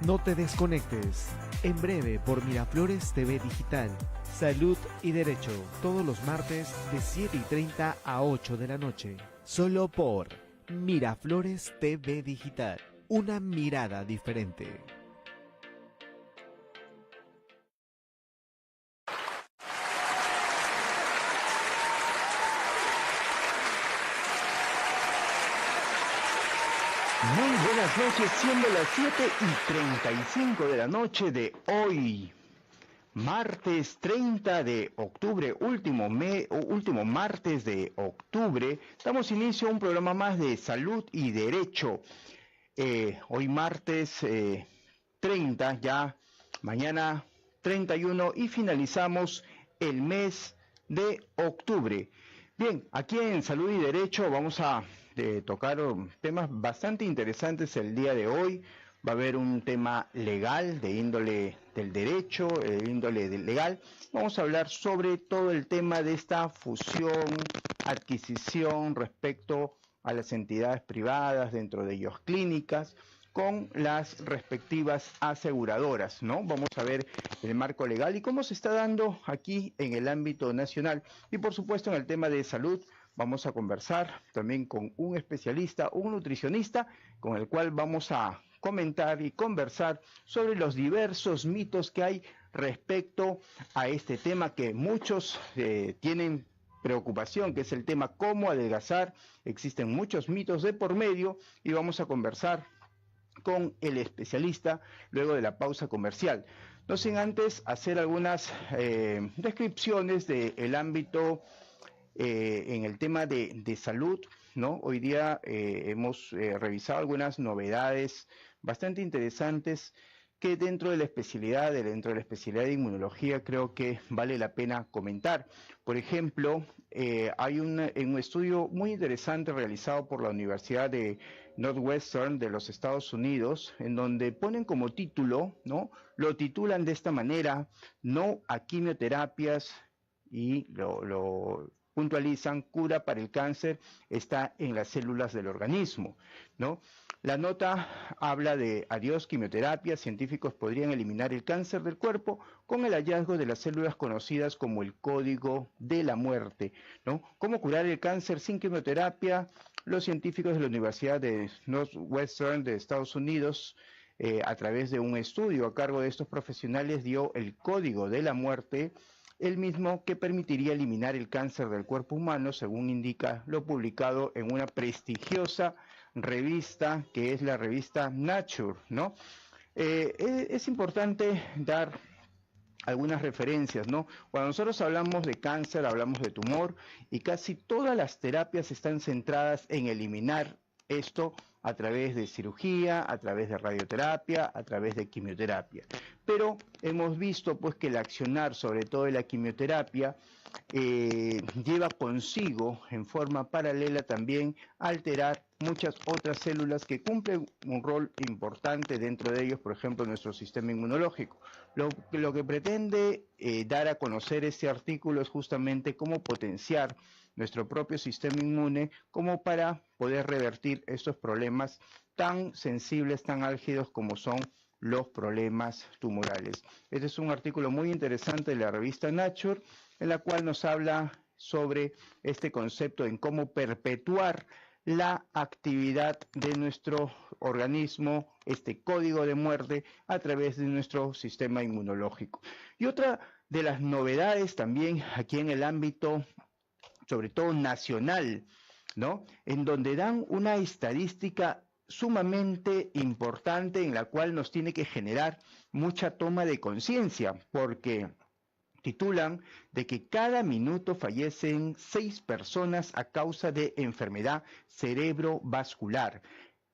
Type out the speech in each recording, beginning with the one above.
No te desconectes. En breve por Miraflores TV Digital. Salud y Derecho. Todos los martes de 7:30 a 8 de la noche. Solo por Miraflores TV Digital. Una mirada diferente. Muy buenas noches, siendo las 7:35 de la noche de hoy, martes 30 de octubre, último martes de octubre. Damos inicio a un programa más de Salud y Derecho. Hoy martes 30, ya mañana 31 y finalizamos el mes de octubre. Bien, aquí en Salud y Derecho vamos a tocar temas bastante interesantes el día de hoy. Va a haber un tema legal de índole del derecho, legal. Vamos a hablar sobre todo el tema de esta fusión, adquisición respecto a las entidades privadas, dentro de ellos clínicas, con las respectivas aseguradoras, ¿no? Vamos a ver el marco legal y cómo se está dando aquí en el ámbito nacional. Y por supuesto en el tema de salud vamos a conversar también con un especialista, un nutricionista, con el cual vamos a comentar y conversar sobre los diversos mitos que hay respecto a este tema que muchos tienen preocupación, que es el tema cómo adelgazar. Existen muchos mitos de por medio y vamos a conversar con el especialista luego de la pausa comercial. No sin antes hacer algunas descripciones del ámbito en el tema de salud, ¿no? Hoy día hemos revisado algunas novedades bastante interesantes que dentro de la especialidad de inmunología creo que vale la pena comentar. Por ejemplo, hay un estudio muy interesante realizado por la Universidad de Northwestern de los Estados Unidos, en donde ponen como título, ¿no? Lo titulan de esta manera: no a quimioterapias, y lo puntualizan: cura para el cáncer está en las células del organismo, ¿no? La nota habla de adiós quimioterapia, científicos podrían eliminar el cáncer del cuerpo con el hallazgo de las células conocidas como el código de la muerte, ¿no? ¿Cómo curar el cáncer sin quimioterapia? Los científicos de la Universidad de Northwestern de Estados Unidos, a través de un estudio a cargo de estos profesionales, dio el código de la muerte, el mismo que permitiría eliminar el cáncer del cuerpo humano, según indica lo publicado en una prestigiosa revista que es la revista Nature, ¿no? Es importante dar algunas referencias, ¿no? Cuando nosotros hablamos de cáncer, hablamos de tumor, y casi todas las terapias están centradas en eliminar esto a través de cirugía, a través de radioterapia, a través de quimioterapia. Pero hemos visto pues que el accionar, sobre todo de la quimioterapia, lleva consigo en forma paralela también alterar muchas otras células que cumplen un rol importante dentro de ellos, por ejemplo, nuestro sistema inmunológico. Lo que pretende dar a conocer este artículo es justamente cómo potenciar nuestro propio sistema inmune como para poder revertir estos problemas tan sensibles, tan álgidos como son los problemas tumorales. Este es un artículo muy interesante de la revista Nature, en la cual nos habla sobre este concepto en cómo perpetuar la actividad de nuestro organismo, este código de muerte, a través de nuestro sistema inmunológico. Y otra de las novedades también aquí en el ámbito, sobre todo nacional, ¿no? En donde dan una estadística sumamente importante en la cual nos tiene que generar mucha toma de conciencia, porque titulan de que cada minuto fallecen 6 personas a causa de enfermedad cerebrovascular.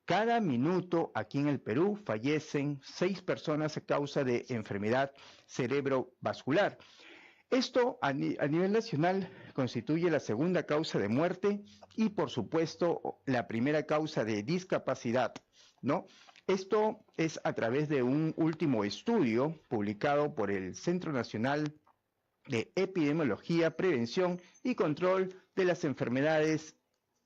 Cada minuto aquí en el Perú fallecen 6 personas a causa de enfermedad cerebrovascular. Esto a nivel nacional constituye la segunda causa de muerte y, por supuesto, la primera causa de discapacidad, ¿no? Esto es a través de un último estudio publicado por el Centro Nacional de Epidemiología, Prevención y Control de las Enfermedades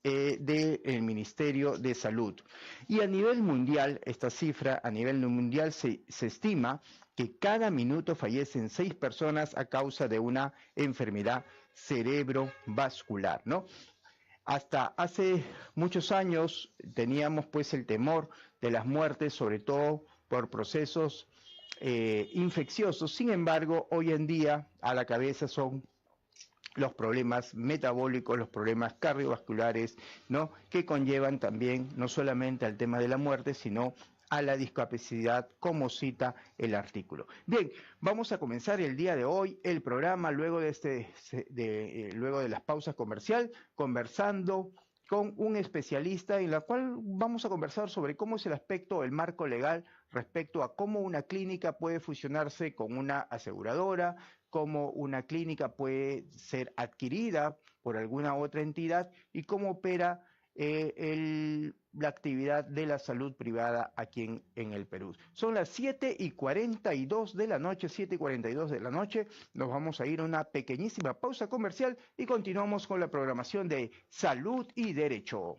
del Ministerio de Salud. Y a nivel mundial, esta cifra, a nivel mundial se estima que cada minuto fallecen 6 personas a causa de una enfermedad cerebrovascular, ¿no? Hasta hace muchos años teníamos pues el temor de las muertes, sobre todo por procesos infecciosos. Sin embargo, hoy en día a la cabeza son los problemas metabólicos, los problemas cardiovasculares, ¿no? Que conllevan también no solamente al tema de la muerte, sino a la discapacidad, como cita el artículo. Bien, vamos a comenzar el día de hoy el programa luego de las pausas comercial, conversando con un especialista en la cual vamos a conversar sobre cómo es el aspecto, el marco legal respecto a cómo una clínica puede fusionarse con una aseguradora, cómo una clínica puede ser adquirida por alguna otra entidad y cómo opera la actividad de la salud privada aquí en el Perú. Son las 7:42 de la noche, 7:42 de la noche. Nos vamos a ir a una pequeñísima pausa comercial y continuamos con la programación de Salud y Derecho.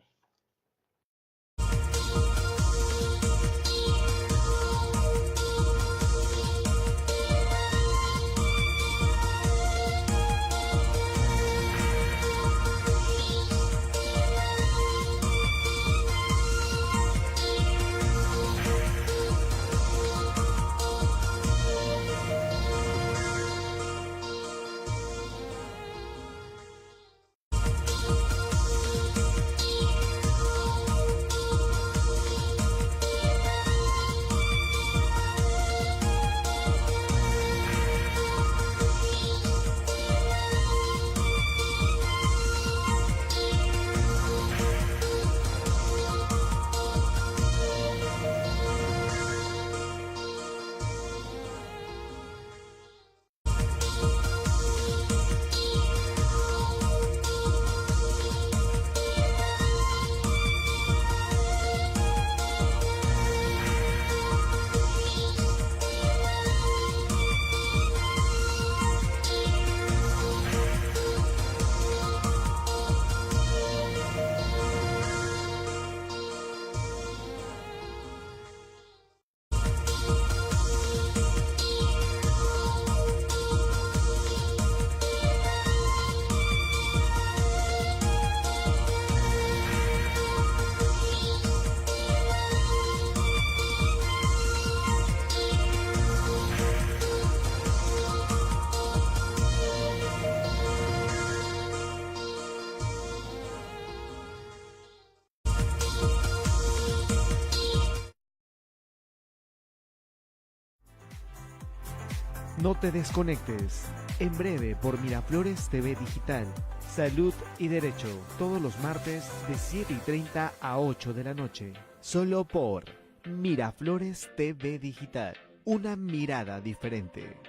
No te desconectes. En breve por Miraflores TV Digital. Salud y Derecho. Todos los martes de 7:30 a 8 de la noche. Solo por Miraflores TV Digital. Una mirada diferente.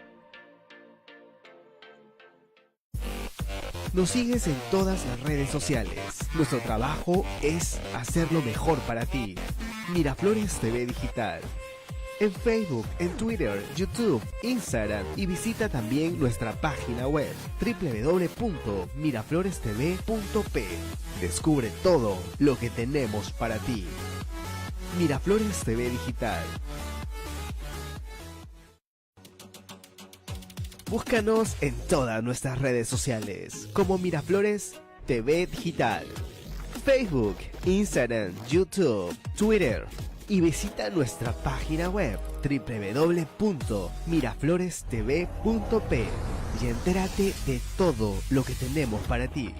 Nos sigues en todas las redes sociales. Nuestro trabajo es hacerlo mejor para ti. Miraflores TV Digital. En Facebook, en Twitter, YouTube, Instagram y visita también nuestra página web www.miraflorestv.p. Descubre todo lo que tenemos para ti. Miraflores TV Digital. Búscanos en todas nuestras redes sociales como Miraflores TV Digital. Facebook, Instagram, YouTube, Twitter. Y visita nuestra página web www.miraflorestv.p y entérate de todo lo que tenemos para ti.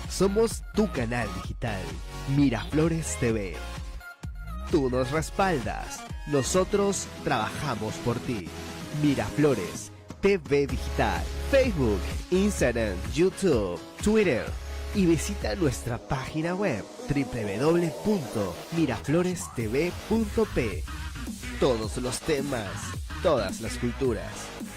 Somos tu canal digital, Miraflores TV. Tú nos respaldas, nosotros trabajamos por ti. Miraflores TV Digital, Facebook, Instagram, YouTube, Twitter y visita nuestra página web www.miraflorestv.p. Todos los temas, todas las culturas,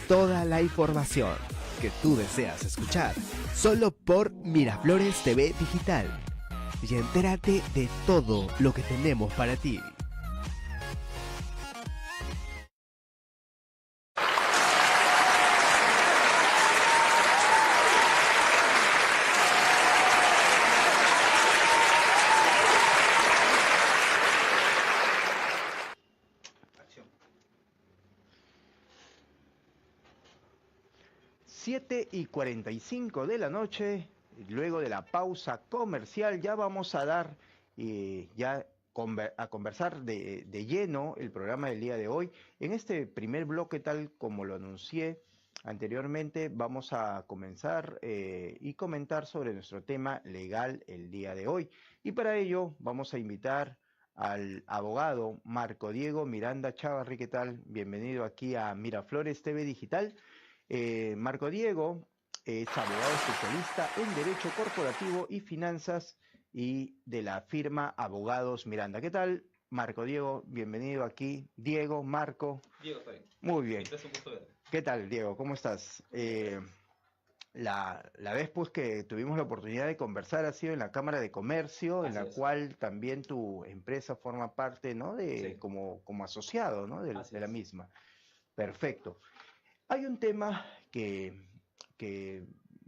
toda la información que tú deseas escuchar, solo por Miraflores TV Digital. Y entérate de todo lo que tenemos para ti. 7:45 de la noche, luego de la pausa comercial, ya vamos a dar a conversar de lleno el programa del día de hoy. En este primer bloque, tal como lo anuncié anteriormente, vamos a comenzar y comentar sobre nuestro tema legal el día de hoy. Y para ello vamos a invitar al abogado Marco Diego Miranda Chávarri. ¿Qué tal? Bienvenido aquí a Miraflores TV Digital. Marco Diego es abogado especialista en Derecho Corporativo y Finanzas y de la firma Abogados Miranda. ¿Qué tal, Marco Diego? Bienvenido aquí. Diego, Marco. Diego, está bien. Muy bien. Es un gusto verte. ¿Qué tal, Diego? ¿Cómo estás? La vez pues que tuvimos la oportunidad de conversar ha sido en la Cámara de Comercio, en Así la es. cual también tu empresa forma parte, ¿no? Sí. Como asociado, ¿no? Así De la es. misma. Perfecto. Hay un tema que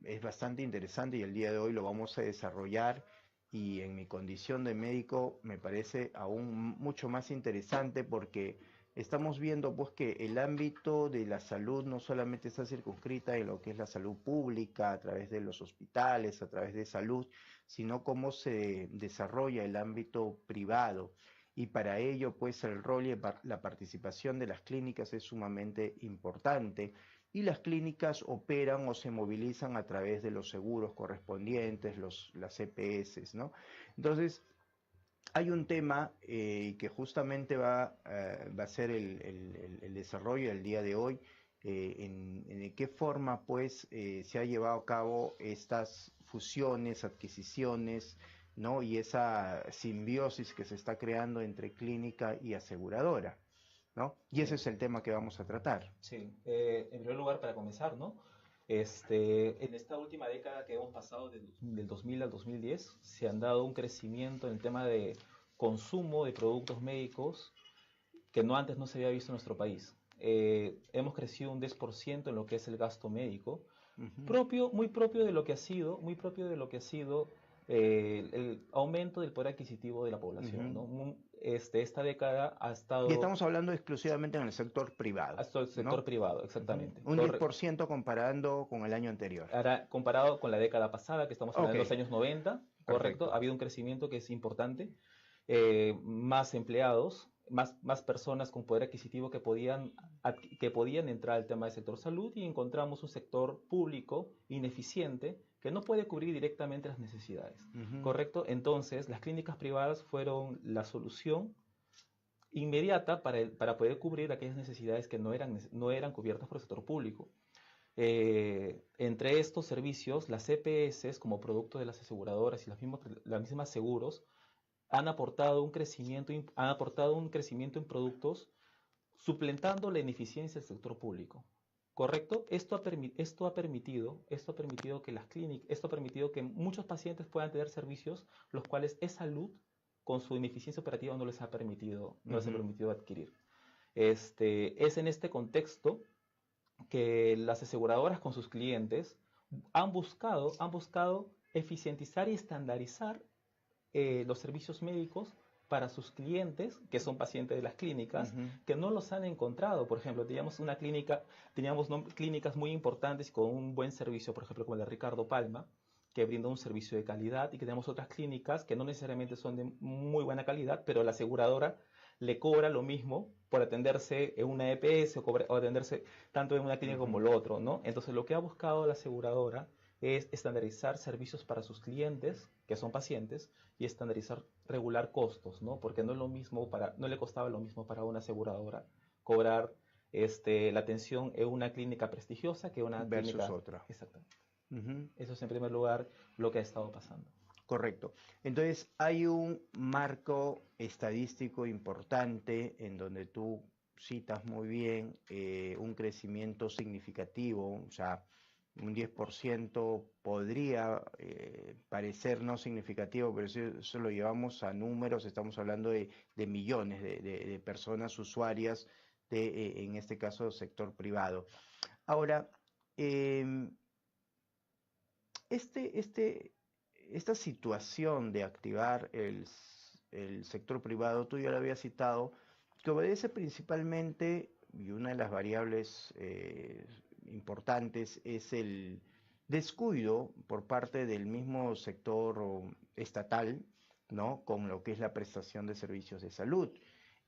es bastante interesante y el día de hoy lo vamos a desarrollar, y en mi condición de médico me parece aún mucho más interesante porque estamos viendo pues que el ámbito de la salud no solamente está circunscrita en lo que es la salud pública a través de los hospitales, a través de salud, sino cómo se desarrolla el ámbito privado. Y para ello, pues, el rol y la participación de las clínicas es sumamente importante. Y las clínicas operan o se movilizan a través de los seguros correspondientes, las EPS, ¿no? Entonces, hay un tema que justamente va a ser el desarrollo del día de hoy, en qué forma, pues, se ha llevado a cabo estas fusiones, adquisiciones, ¿no? Y esa simbiosis que se está creando entre clínica y aseguradora, ¿no? Y ese Sí. es el tema que vamos a tratar. Sí. En primer lugar, para comenzar, ¿no? En esta última década que hemos pasado del 2000 al 2010, se han dado un crecimiento en el tema de consumo de productos médicos que antes no se había visto en nuestro país. Hemos crecido un 10% en lo que es el gasto médico, Ujú. muy propio de lo que ha sido, el aumento del poder adquisitivo de la población, Ujú. ¿no? Esta década ha Y estado estamos hablando exclusivamente en el sector privado, hasta el sector ¿no? privado, Ujú. exactamente. Un 10% comparando con el año anterior. Ahora, comparado con la década pasada, que estamos hablando Ok, de los años 90, correcto, perfecto. ha habido un crecimiento que es importante, más empleados, más personas con poder adquisitivo que podían entrar al tema del sector salud, y encontramos un sector público ineficiente que no puede cubrir directamente las necesidades, Ujú. correcto. Entonces, las clínicas privadas fueron la solución inmediata para poder cubrir aquellas necesidades que no eran cubiertas por el sector público. Entre estos servicios, las EPS, como producto de las aseguradoras y las mismas seguros, han aportado un crecimiento en productos, suplentando la ineficiencia del sector público. ¿Correcto? Esto ha permitido que muchos pacientes puedan tener servicios los cuales salud, con su ineficiencia operativa, no les ha Ujú. permitido adquirir. Es en este contexto que las aseguradoras con sus clientes han buscado eficientizar y estandarizar los servicios médicos para sus clientes, que son pacientes de las clínicas, Ujú. que no los han encontrado. Por ejemplo, teníamos clínicas muy importantes con un buen servicio, por ejemplo, como la Ricardo Palma, que brinda un servicio de calidad, y que tenemos otras clínicas que no necesariamente son de muy buena calidad, pero la aseguradora le cobra lo mismo por atenderse en una EPS o atenderse tanto en una clínica como Ujú. lo otro, ¿no? Entonces, lo que ha buscado la aseguradora es estandarizar servicios para sus clientes, que son pacientes, y estandarizar, regular costos, ¿no? Porque no le costaba lo mismo para una aseguradora cobrar la atención en una clínica prestigiosa que una Versus clínica. otra. Exactamente. Ujú. Eso es en primer lugar lo que ha estado pasando. Correcto. Entonces, hay un marco estadístico importante en donde tú citas muy bien un crecimiento significativo, o sea, un 10% podría parecer no significativo, pero si eso lo llevamos a números, estamos hablando de millones de personas usuarias en este caso, sector privado. Ahora, em, este, este, esta situación de activar el sector privado, tú ya lo habías citado, que obedece principalmente, y una de las variables importantes es el descuido por parte del mismo sector estatal, ¿no? Con lo que es la prestación de servicios de salud.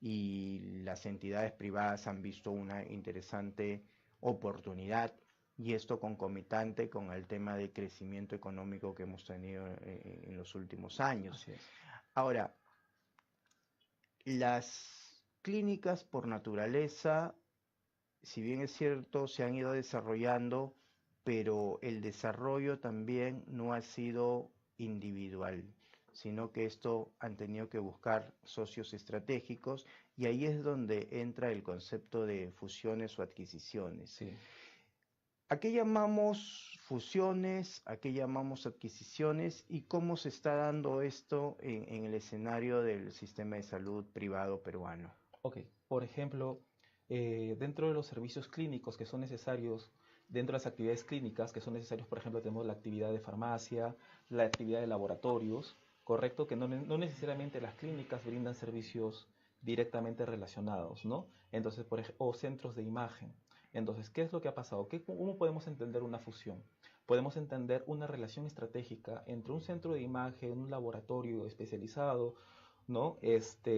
Y las entidades privadas han visto una interesante oportunidad, y esto concomitante con el tema de crecimiento económico que hemos tenido en los últimos años. Así es. Ahora, las clínicas por naturaleza, si bien es cierto, se han ido desarrollando, pero el desarrollo también no ha sido individual, sino que esto han tenido que buscar socios estratégicos, y ahí es donde entra el concepto de fusiones o adquisiciones. Sí. ¿A qué llamamos fusiones? ¿A qué llamamos adquisiciones? ¿Y cómo se está dando esto en el escenario del sistema de salud privado peruano? Ok, por ejemplo, dentro de los servicios clínicos que son necesarios, dentro de las actividades clínicas que son necesarios, por ejemplo, tenemos la actividad de farmacia, la actividad de laboratorios, correcto, que no necesariamente las clínicas brindan servicios directamente relacionados, ¿no? Entonces, o centros de imagen. Entonces, ¿qué es lo que ha pasado? ¿Cómo podemos entender una fusión? Podemos entender una relación estratégica entre un centro de imagen, un laboratorio especializado, ¿no?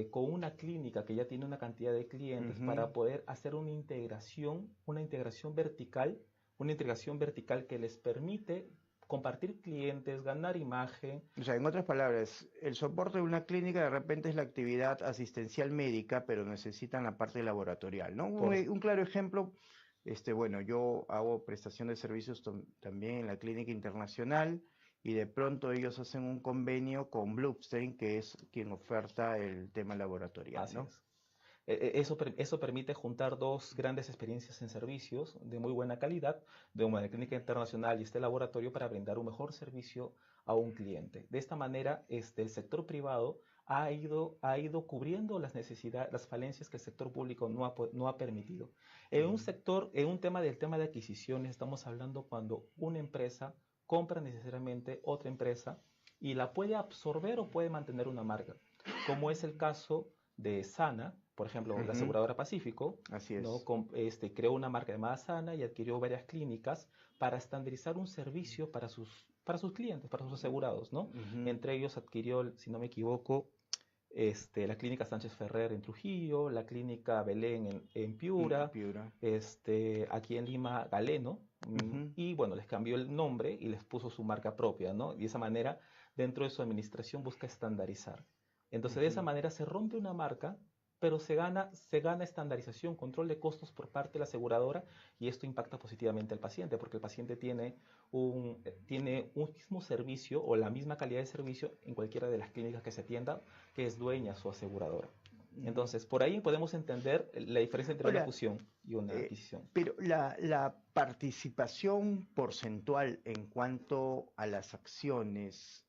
Con una clínica que ya tiene una cantidad de clientes para poder hacer una integración vertical que les permite compartir clientes, ganar imagen. O sea, en otras palabras, el soporte de una clínica de repente es la actividad asistencial médica, pero necesitan la parte laboratorial, ¿no? Un claro ejemplo, bueno, yo hago prestación de servicios también en la Clínica Internacional, y de pronto ellos hacen un convenio con Bloomstein, que es quien oferta el tema laboratorial, Así ¿no? es. Eso permite juntar dos grandes experiencias en servicios de muy buena calidad, de una clínica internacional y este laboratorio, para brindar un mejor servicio a un cliente. De esta manera, el sector privado ha ido cubriendo las necesidades, las falencias que el sector público no ha permitido. En un tema de adquisiciones, estamos hablando cuando una empresa compra necesariamente otra empresa y la puede absorber o puede mantener una marca, como es el caso de Sana, por ejemplo, la aseguradora Pacífico, Así es. ¿no? Creó una marca llamada Sana y adquirió varias clínicas para estandarizar un servicio para sus clientes, para sus asegurados, ¿no? Entre ellos adquirió, si no me equivoco, la clínica Sánchez Ferrer en Trujillo, la clínica Belén en Piura, aquí en Lima Galeno, y bueno, les cambió el nombre y les puso su marca propia, ¿no? Y de esa manera, dentro de su administración busca estandarizar. Entonces, de esa manera se rompe una marca, pero se gana estandarización, control de costos por parte de la aseguradora, y esto impacta positivamente al paciente, porque el paciente tiene un mismo servicio o la misma calidad de servicio en cualquiera de las clínicas que se atienda, que es dueña su aseguradora. Entonces, por ahí podemos entender la diferencia entre una fusión y una adquisición. Pero la participación porcentual en cuanto a las acciones,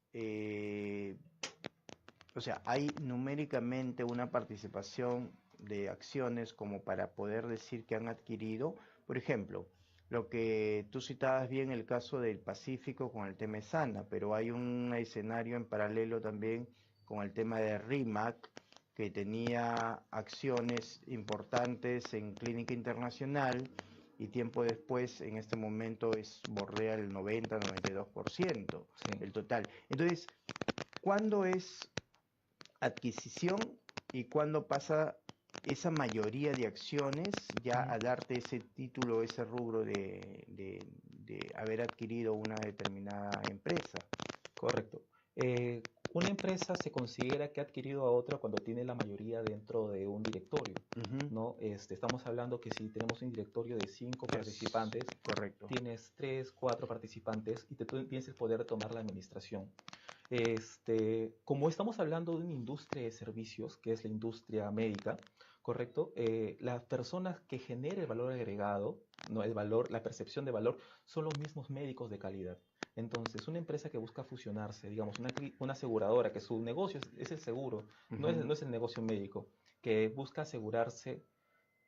o sea, ¿hay numéricamente una participación de acciones como para poder decir que han adquirido? Por ejemplo, lo que tú citabas bien, el caso del Pacífico con el tema de Sana, pero hay un escenario en paralelo también con el tema de RIMAC, que tenía acciones importantes en Clínica Internacional, y tiempo después, en este momento, bordea el 90-92% el total. Entonces, ¿cuándo es adquisición y cuándo pasa esa mayoría de acciones ya a darte ese título, ese rubro de haber adquirido una determinada empresa? Correcto. Una empresa se considera que ha adquirido a otra cuando tiene la mayoría dentro de un directorio, ¿no? Estamos hablando que si tenemos un directorio de 5 participantes, correcto, tienes 3, 4 participantes y tú tienes el poder de tomar la administración. Como estamos hablando de una industria de servicios, que es la industria médica, ¿correcto? Las personas que generan el valor agregado, no el valor, la percepción de valor, son los mismos médicos de calidad. Entonces, una empresa que busca fusionarse, digamos, una aseguradora, que su negocio es el seguro, no es el negocio médico, que busca asegurarse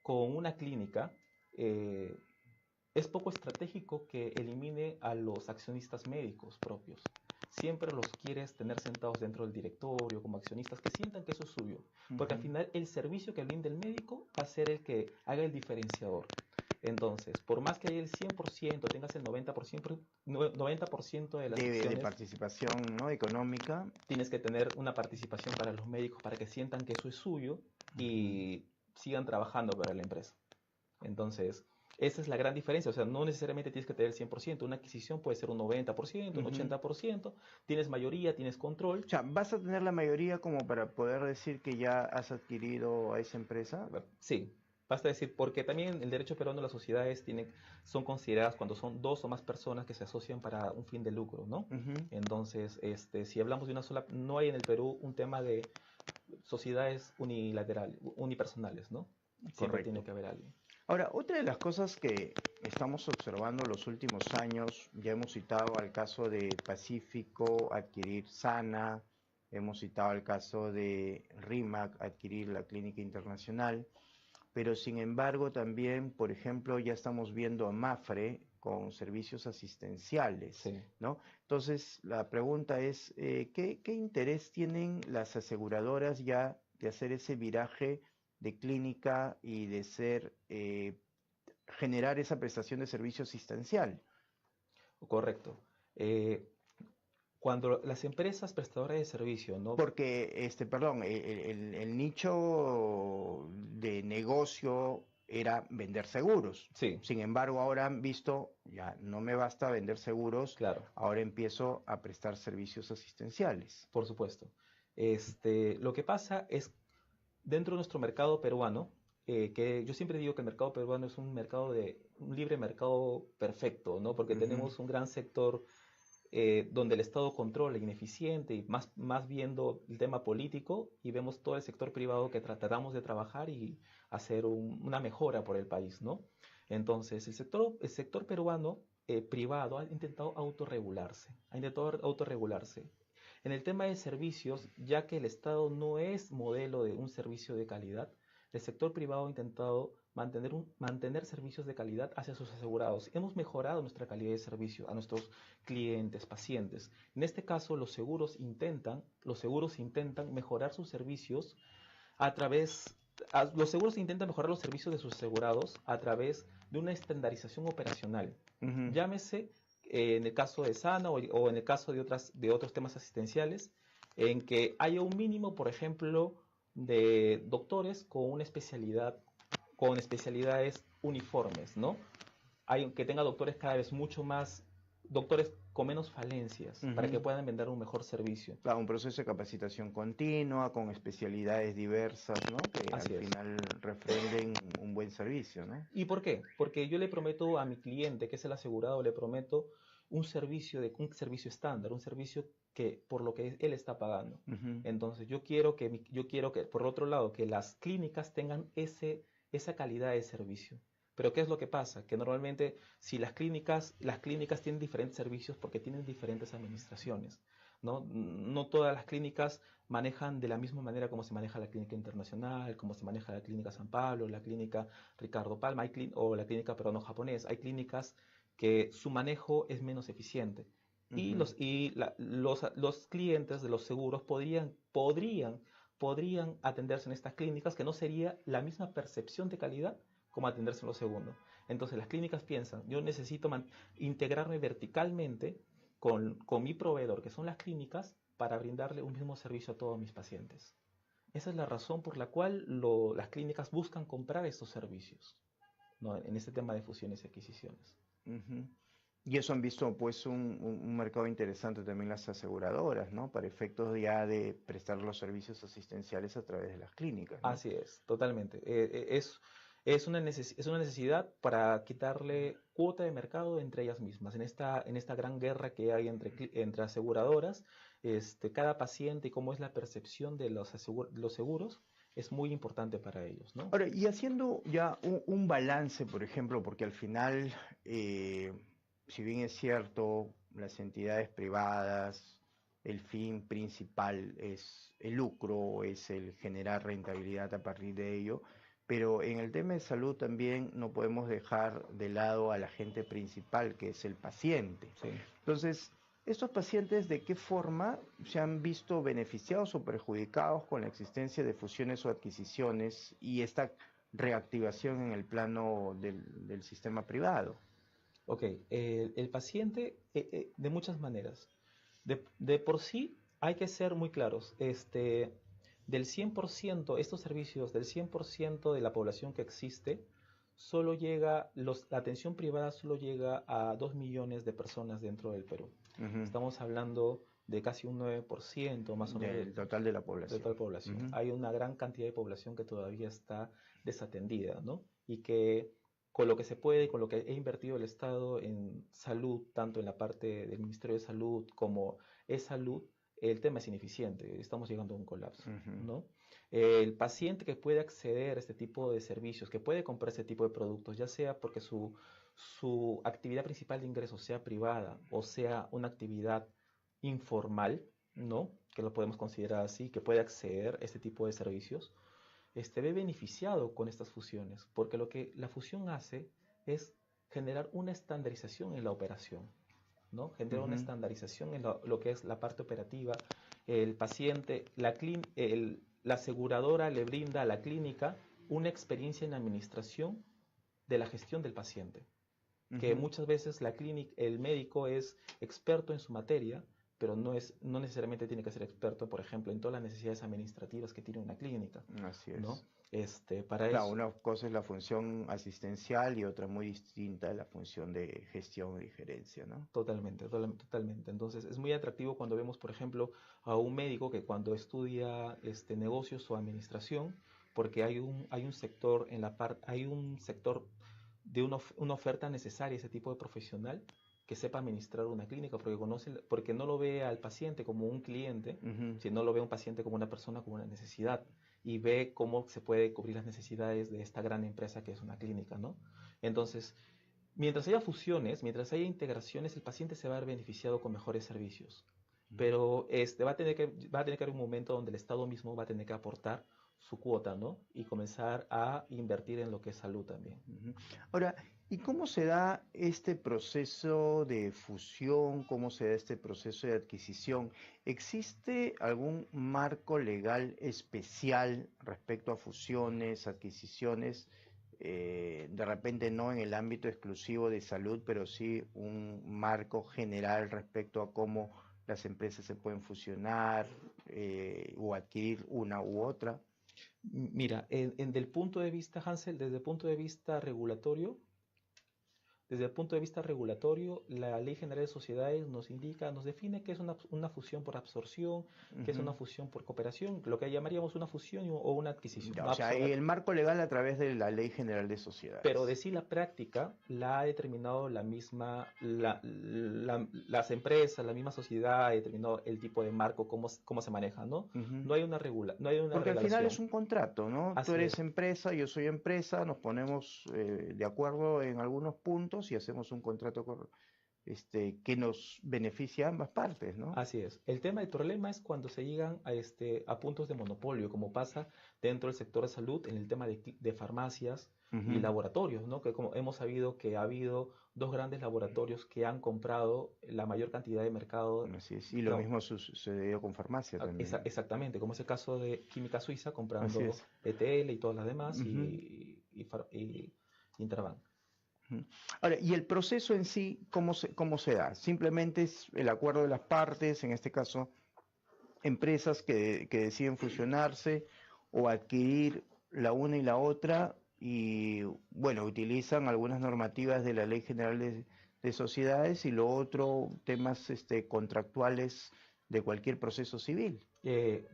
con una clínica, es poco estratégico que elimine a los accionistas médicos propios. Siempre los quieres tener sentados dentro del directorio como accionistas que sientan que eso es suyo, porque al final el servicio que brinda el médico va a ser el que haga el diferenciador. Entonces, por más que haya el 100%, tengas el 90% de las De acciones, participación, ¿no? Económica. tienes que tener una participación para los médicos para que sientan que eso es suyo y sigan trabajando para la empresa. Entonces, esa es la gran diferencia. O sea, no necesariamente tienes que tener el 100%. Una adquisición puede ser un 90%, un Ujú. 80%. Tienes mayoría, tienes control. O sea, ¿vas a tener la mayoría como para poder decir que ya has adquirido a esa empresa? Sí, basta decir, porque también el derecho peruano, las sociedades son consideradas cuando son dos o más personas que se asocian para un fin de lucro, ¿no? Ujú. Entonces, si hablamos de una sola, no hay en el Perú un tema de sociedades unilaterales, unipersonales, ¿no? Siempre tiene Correcto. que haber alguien. Ahora, otra de las cosas que estamos observando los últimos años, ya hemos citado al caso de Pacífico adquirir Sana, hemos citado el caso de RIMAC adquirir la Clínica Internacional, pero sin embargo también, por ejemplo, ya estamos viendo a Mafre con servicios asistenciales, Sí. ¿no? Entonces, la pregunta es, ¿qué interés tienen las aseguradoras ya de hacer ese viraje de clínica y de generar esa prestación de servicio asistencial? Correcto. Eh, Cuando las empresas prestadoras de servicio, ¿no? Porque, perdón, el nicho de negocio era vender seguros. Sí, Sin embargo, ahora han visto, ya no me basta vender seguros, claro, ahora empiezo a prestar servicios asistenciales. por supuesto. Lo que pasa es, dentro de nuestro mercado peruano, que yo siempre digo que el mercado peruano es un libre mercado perfecto, ¿no? Porque Ujú, tenemos un gran sector donde el Estado controla ineficiente y más viendo el tema político y vemos todo el sector privado que tratamos de trabajar y hacer una mejora por el país, ¿no? Entonces, el sector peruano privado ha intentado autorregularse. En el tema de servicios, ya que el Estado no es modelo de un servicio de calidad, el sector privado ha intentado mantener servicios de calidad hacia sus asegurados. Hemos mejorado nuestra calidad de servicio a nuestros clientes, pacientes. En este caso, los seguros intentan mejorar sus servicios los seguros intentan mejorar los servicios de sus asegurados a través de una estandarización operacional. ujú. Llámese en el caso de Sana o en el caso de otros temas asistenciales, en que haya un mínimo, por ejemplo, de doctores con especialidades uniformes, ¿no? Que tenga doctores cada vez doctores con menos falencias, para que Ujú. puedan vender un mejor servicio. Claro, un proceso de capacitación continua con especialidades diversas, ¿no? Que al Así es. final refrenden un buen servicio, ¿no? ¿Y por qué? Porque yo le prometo a mi cliente, que es el asegurado, le prometo un servicio estándar, un servicio que por lo que él está pagando. Ujú, Entonces, yo quiero que, por otro lado, que las clínicas tengan esa calidad de servicio. Pero ¿qué es lo que pasa? Que normalmente si las clínicas tienen diferentes servicios porque tienen diferentes administraciones, ¿no? No todas las clínicas manejan de la misma manera como se maneja la clínica internacional, como se maneja la clínica San Pablo, la clínica Ricardo Palma o la clínica peruano-japonés. Hay clínicas que su manejo es menos eficiente. Y, ujú. los clientes de los seguros podrían atenderse en estas clínicas, que no sería la misma percepción de calidad como atenderse en los segundos. Entonces las clínicas piensan, yo necesito integrarme verticalmente con mi proveedor, que son las clínicas, para brindarle un mismo servicio a todos mis pacientes. Esa es la razón por la cual las clínicas buscan comprar estos servicios, ¿no? En este tema de fusiones y adquisiciones. Ujú. Y eso han visto pues un mercado interesante también las aseguradoras, ¿no? Para efectos ya de prestar los servicios asistenciales a través de las clínicas, ¿no? Así es, totalmente. Es una necesidad para quitarle cuota de mercado entre ellas mismas. En esta gran guerra que hay entre aseguradoras, cada paciente y cómo es la percepción de los seguros es muy importante para ellos, ¿no? Ahora, y haciendo ya un balance, por ejemplo, porque al final, eh, si bien es cierto, las entidades privadas, el fin principal es el lucro, es el generar rentabilidad a partir de ello, pero en el tema de salud también no podemos dejar de lado al agente principal, que es el paciente. Sí. Entonces, ¿estos pacientes de qué forma se han visto beneficiados o perjudicados con la existencia de fusiones o adquisiciones y esta reactivación en el plano del sistema privado. Ok, el paciente de muchas maneras. De por sí hay que ser muy claros. Del 100%, estos servicios, del 100% de la población que existe, la atención privada solo llega a 2 millones de personas dentro del Perú. Ujú. Estamos hablando de casi un 9% más o menos Del total de la de población. toda la población. Ujú. Hay una gran cantidad de población que todavía está desatendida, ¿no? Y que con lo que se puede, con lo que ha invertido el Estado en salud, tanto en la parte del Ministerio de Salud como e-salud, el tema es ineficiente, estamos llegando a un colapso, Ujú. ¿no? El paciente que puede acceder a este tipo de servicios, que puede comprar este tipo de productos, ya sea porque su actividad principal de ingresos sea privada o sea una actividad informal, ¿no? Que lo podemos considerar así, que puede acceder a este tipo de servicios, ve beneficiado con estas fusiones, porque lo que la fusión hace es generar una estandarización en la operación, ¿no? Genera una Ujú. estandarización en lo que es la parte operativa. El paciente, la aseguradora le brinda a la clínica una experiencia en la administración de la gestión del paciente, que Ujú. muchas veces el médico es experto en su materia, pero no necesariamente tiene que ser experto, por ejemplo, en todas las necesidades administrativas que tiene una clínica, Así ¿no? es. Para Claro, eso, una cosa es la función asistencial y otra muy distinta es la función de gestión y gerencia, ¿no? totalmente. Entonces, es muy atractivo cuando vemos, por ejemplo, a un médico que cuando estudia negocios o administración, porque hay un sector hay un sector de una oferta necesaria, ese tipo de profesional que sepa administrar una clínica, porque no lo ve al paciente como un cliente, Ujú. sino lo ve a un paciente como una persona con una necesidad y ve cómo se puede cubrir las necesidades de esta gran empresa que es una clínica, ¿no? Entonces, mientras haya fusiones, mientras haya integraciones, el paciente se va a ver beneficiado con mejores servicios. Pero va a tener que haber un momento donde el Estado mismo va a tener que aportar su cuota, ¿no? Y comenzar a invertir en lo que es salud también. Ujú. Ahora, ¿y cómo se da este proceso de fusión? ¿Cómo se da este proceso de adquisición? ¿Existe algún marco legal especial respecto a fusiones, adquisiciones? De repente no en el ámbito exclusivo de salud, pero sí un marco general respecto a cómo las empresas se pueden fusionar o adquirir una u otra. Mira, del punto de vista, Hansel, desde el punto de vista regulatorio, la Ley General de Sociedades nos define que es una fusión por absorción, que es una Ujú. fusión por cooperación, lo que llamaríamos una fusión o una adquisición. Ya, o sea, el marco legal a través de la Ley General de Pero Sociedades. de sí la práctica la ha determinado las empresas, la misma sociedad ha determinado el tipo de marco, cómo se maneja, ¿no? Ujú. No hay una Porque al final es regulación. un contrato, ¿no? Tú Así eres es. empresa, yo soy empresa, nos ponemos de acuerdo en algunos puntos y hacemos un contrato que nos beneficia a ambas partes, ¿no? Así es. El problema es cuando se llegan a puntos de monopolio, como pasa dentro del sector de salud, en el tema de farmacias y Ujú. laboratorios, ¿no? Que como hemos sabido que ha habido dos grandes laboratorios que han comprado la mayor cantidad de mercado. Así es. Y lo No, mismo sucedió con farmacia también. exactamente, como es el caso de Química Suiza Así comprando es. ETL y todas las demás Ujú. y Intravan. Ujú. Ahora, ¿y el proceso en sí, cómo se da? Simplemente es el acuerdo de las partes, en este caso, empresas que deciden fusionarse o adquirir la una y la otra y, bueno, utilizan algunas normativas de la Ley General de Sociedades y lo otro, temas contractuales de cualquier proceso civil.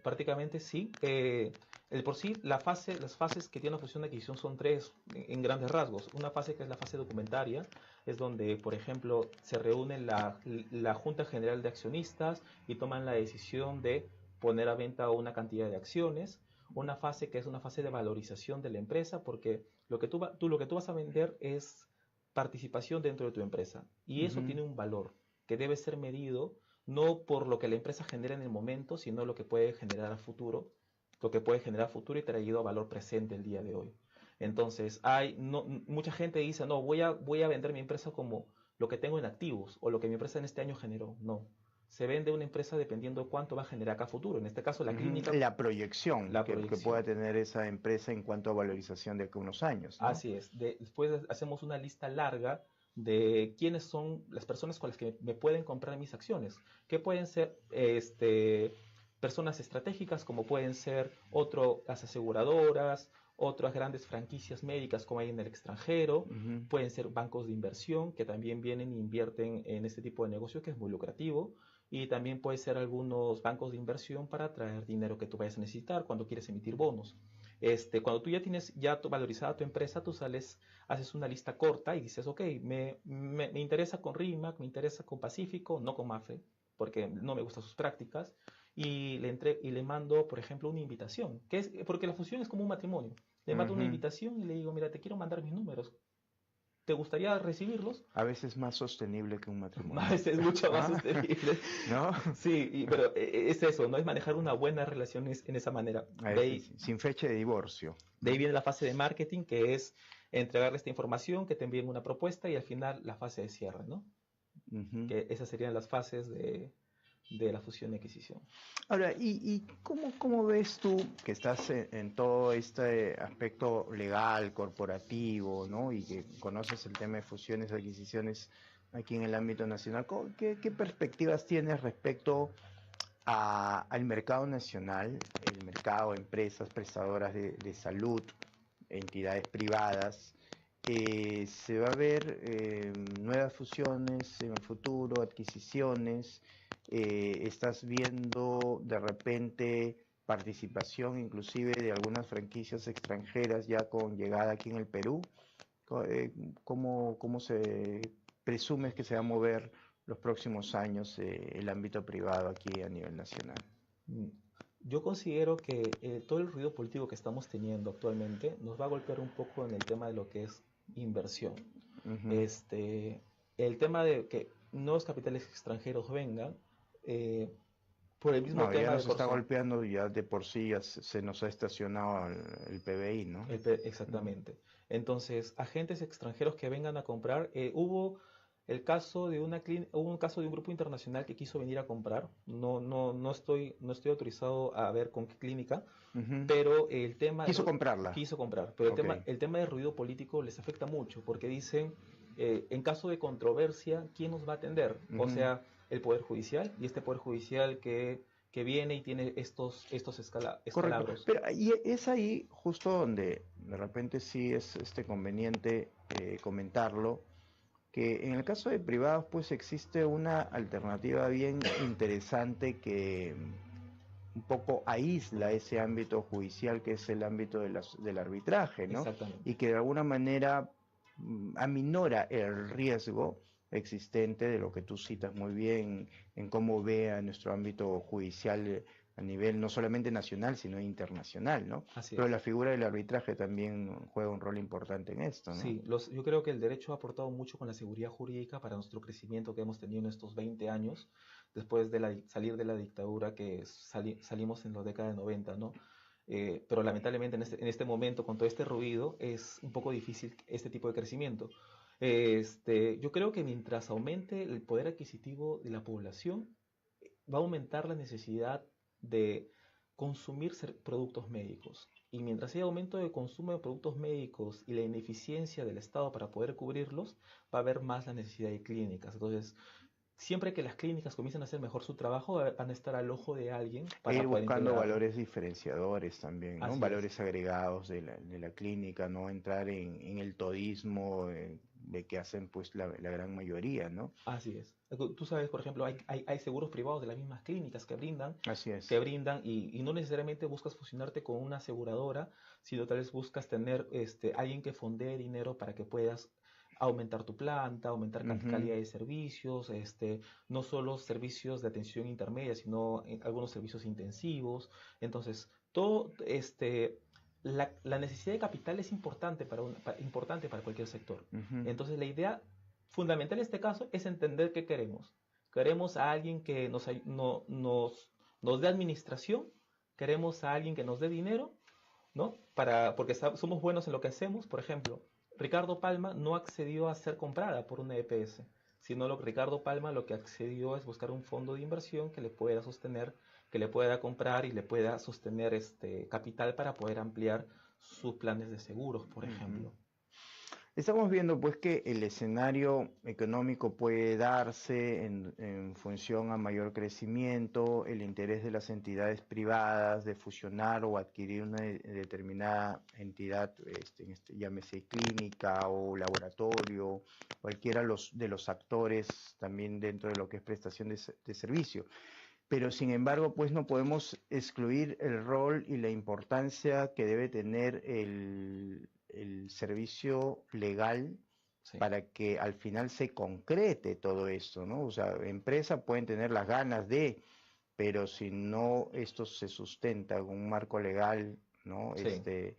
Prácticamente sí. El por sí, las fases que tiene la fusión de adquisición son tres en grandes rasgos. Una fase que es la fase documentaria, es donde, por ejemplo, se reúne la Junta General de Accionistas y toman la decisión de poner a venta una cantidad de acciones. Una fase que es una fase de valorización de la empresa, porque lo que tú vas a vender es participación dentro de tu empresa. Y eso Ujú. tiene un valor que debe ser medido no por lo que la empresa genera en el momento, sino lo que puede generar a futuro, lo que puede generar a futuro y traído a valor presente el día de hoy. Entonces, mucha gente dice, no, voy a vender mi empresa como lo que tengo en activos o lo que mi empresa en este año generó. No. se vende una empresa dependiendo de cuánto va a generar acá a futuro. En este caso, la clínica... La proyección, La que proyección. pueda tener esa empresa en cuanto a valorización de acá a unos años, ¿no? Así es. Después hacemos una lista larga de quiénes son las personas con las que me pueden comprar mis acciones, que pueden ser personas estratégicas, como pueden ser las aseguradoras, otras grandes franquicias médicas como hay en el extranjero, pueden ser bancos de inversión que también vienen e invierten en este tipo de negocio que es muy lucrativo, y también puede ser algunos bancos de inversión para traer dinero que tú vayas a necesitar cuando quieres emitir bonos. Cuando tú ya tienes valorizada tu empresa, tú haces una lista corta y dices, ok, me interesa con RIMAC, me interesa con Pacífico, no con Mafre, porque no me gustan sus prácticas, y le mando, por ejemplo, una invitación, porque la fusión es como un matrimonio. Le mando una invitación y le digo, mira, te quiero mandar mis números. ¿Te gustaría recibirlos? A veces más sostenible que un matrimonio. A veces mucho más sostenible. ¿No? Sí, pero es eso, ¿no? Es manejar una buena relación en esa manera. Sin fecha de divorcio. De ahí viene la fase de marketing, que es entregarle esta información, que te envíen una propuesta, y al final la fase de cierre, ¿no? Que esas serían las fases de la fusión y adquisición. Ahora, ¿y cómo ves tú que estás en todo este aspecto legal, corporativo, ¿no? Y que conoces el tema de fusiones y adquisiciones aquí en el ámbito nacional? ¿Qué perspectivas tienes respecto al mercado nacional, el mercado de empresas prestadoras de salud, entidades privadas? ¿Se va a ver nuevas fusiones en el futuro, adquisiciones? ¿Estás viendo de repente participación inclusive de algunas franquicias extranjeras ya con llegada aquí en el Perú? ¿Cómo se presume que se va a mover los próximos años el ámbito privado aquí a nivel nacional? Yo considero que todo el ruido político que estamos teniendo actualmente nos va a golpear un poco en el tema de lo que es inversión. El tema de que nuevos capitales extranjeros vengan, por el mismo tema ya de nos está golpeando, ya de por sí ya se nos ha estacionado el PBI, ¿no? Exactamente. Entonces, agentes extranjeros que vengan a comprar, hubo un caso de un grupo internacional que quiso venir a comprar. No estoy autorizado a ver con qué clínica, pero el tema... Quiso comprarla. Quiso comprar, pero el tema de ruido político les afecta mucho, porque dicen, en caso de controversia, ¿quién nos va a atender? O sea, el Poder Judicial, y este Poder Judicial que viene y tiene estos escalabros. Pero y es ahí justo donde de repente sí es conveniente comentarlo, que en el caso de privados pues existe una alternativa bien interesante que un poco aísla ese ámbito judicial que es el ámbito del arbitraje, ¿no? Exactamente. Y que de alguna manera aminora el riesgo existente de lo que tú citas muy bien en cómo ve a nuestro ámbito judicial a nivel no solamente nacional sino internacional, ¿no? Pero la figura del arbitraje también juega un rol importante en esto, ¿no? Sí, yo creo que el derecho ha aportado mucho con la seguridad jurídica para nuestro crecimiento que hemos tenido en estos 20 años, después de salir de la dictadura que salimos en la década de 90, ¿no? Pero lamentablemente en este momento, con todo este ruido, es un poco difícil este tipo de crecimiento. Yo creo que mientras aumente el poder adquisitivo de la población, va a aumentar la necesidad de consumir productos médicos. Y mientras haya aumento de consumo de productos médicos y la ineficiencia del Estado para poder cubrirlos, va a haber más la necesidad de clínicas. Entonces, siempre que las clínicas comiencen a hacer mejor su trabajo, van a estar al ojo de alguien para ir poder buscando integrarlo. valores diferenciadores también, ¿no? Valores agregados de la clínica, no entrar en el todismo de que hacen pues la gran mayoría, ¿no? Así es. Tú sabes, por ejemplo, hay seguros privados de las mismas clínicas que brindan. Así es. Que brindan y no necesariamente buscas fusionarte con una aseguradora, sino tal vez buscas tener alguien que fondee dinero para que puedas aumentar tu planta, aumentar calidad de servicios, no solo servicios de atención intermedia, sino algunos servicios intensivos. Entonces, todo la necesidad de capital es importante para cualquier sector. Entonces, la idea fundamental en este caso es entender qué queremos. Queremos a alguien que nos dé administración, queremos a alguien que nos dé dinero, ¿no? Porque somos buenos en lo que hacemos. Por ejemplo, Ricardo Palma no accedió a ser comprada por una EPS, sino Ricardo Palma lo que accedió es buscar un fondo de inversión que le pueda sostener, que le pueda comprar y le pueda sostener capital para poder ampliar sus planes de seguros, por ejemplo. Estamos viendo pues que el escenario económico puede darse en función a mayor crecimiento, el interés de las entidades privadas de fusionar o adquirir una determinada entidad, llámese clínica o laboratorio, cualquiera de los actores también dentro de lo que es prestación de servicio. Pero sin embargo, pues no podemos excluir el rol y la importancia que debe tener el servicio legal Sí. para que al final se concrete todo esto, ¿no? O sea, empresas pueden tener las ganas de, pero si no esto se sustenta con un marco legal, ¿no? Sí.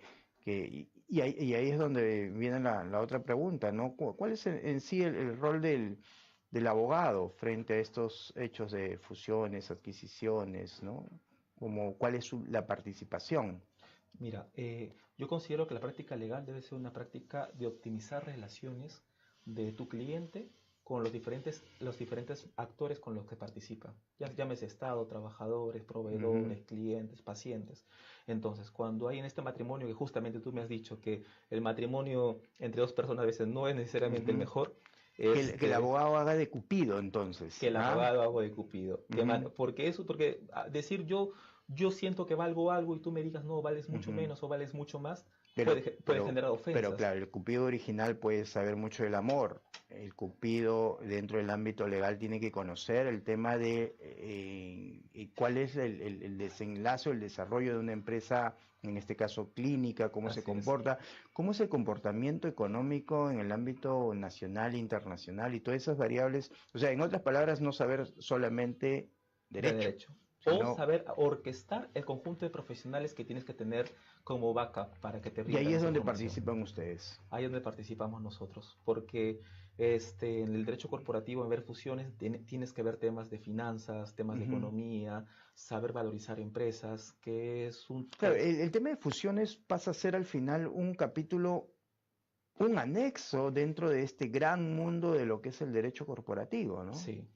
Y ahí es donde viene la otra pregunta, ¿no? ¿Cuál es en sí el rol del abogado frente a estos hechos de fusiones, adquisiciones, ¿no? ¿Cuál es la participación? Mira, yo considero que la práctica legal debe ser una práctica de optimizar relaciones de tu cliente con los diferentes actores con los que participa. Llámese Estado, trabajadores, proveedores, clientes, pacientes. Entonces, cuando hay en este matrimonio, que justamente tú me has dicho que el matrimonio entre dos personas a veces no es necesariamente el mejor, Que el abogado haga de Cupido, entonces. que el abogado hago de Cupido. Porque decir yo siento que valgo algo y tú me digas no, vales mucho menos o vales mucho más, puede generar ofensas. Pero claro, el Cupido original puede saber mucho del amor. El Cupido dentro del ámbito legal tiene que conocer el tema de cuál es el desenlace o el desarrollo de una empresa, en este caso clínica, cómo se comporta, cómo es el comportamiento económico en el ámbito nacional, internacional y todas esas variables. O sea, en otras palabras, no saber solamente derecho. O saber orquestar el conjunto de profesionales que tienes que tener como backup para que te brinden. Y ahí es donde participan ustedes. Ahí es donde participamos nosotros, porque en el derecho corporativo, en ver fusiones, tienes que ver temas de finanzas, temas de economía, saber valorizar empresas, que es un... Claro, el tema de fusiones pasa a ser al final un capítulo, un anexo dentro de este gran mundo de lo que es el derecho corporativo, ¿no? Sí.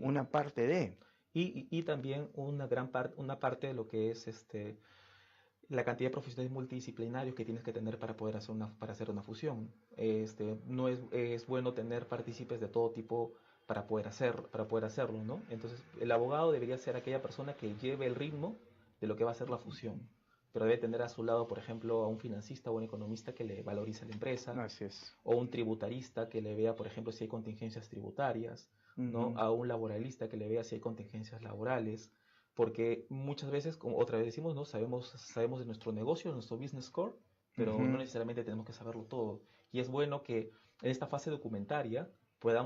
Una parte de... Y también una parte de lo que es la cantidad de profesionales multidisciplinarios que tienes que tener para poder hacer una fusión. No es bueno tener partícipes de todo tipo para poder hacerlo, ¿no? Entonces, el abogado debería ser aquella persona que lleve el ritmo de lo que va a ser la fusión. Pero debe tener a su lado, por ejemplo, a un financista o un economista que le valorice la empresa. Así es. O un tributarista que le vea, por ejemplo, si hay contingencias tributarias, ¿no? A un laboralista que le vea si hay contingencias laborales, porque muchas veces, como otra vez decimos, ¿no? Sabemos de nuestro negocio, de nuestro business core, pero no necesariamente tenemos que saberlo todo. Y es bueno que en esta fase documentaria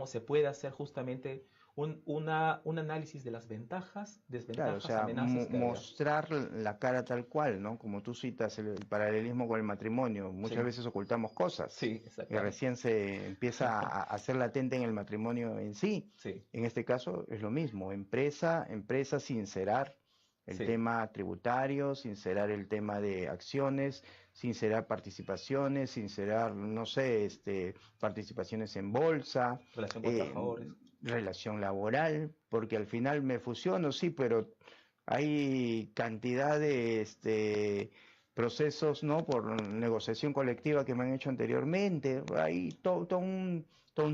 se pueda hacer justamente un análisis de las ventajas, desventajas, claro, o sea, amenazas. Mostrar la cara tal cual, ¿no? Como tú citas el paralelismo con el matrimonio. Muchas veces ocultamos cosas. Sí, y recién se empieza a hacer latente en el matrimonio en sí. En este caso es lo mismo. Empresa, sincerar el tema tributario, sincerar el tema de acciones, sincerar participaciones, sincerar, no sé, participaciones en bolsa. Relación con trabajadores. Relación laboral, porque al final me fusiono, sí, pero hay cantidad de procesos, ¿no? Por negociación colectiva que me han hecho anteriormente. Hay todo un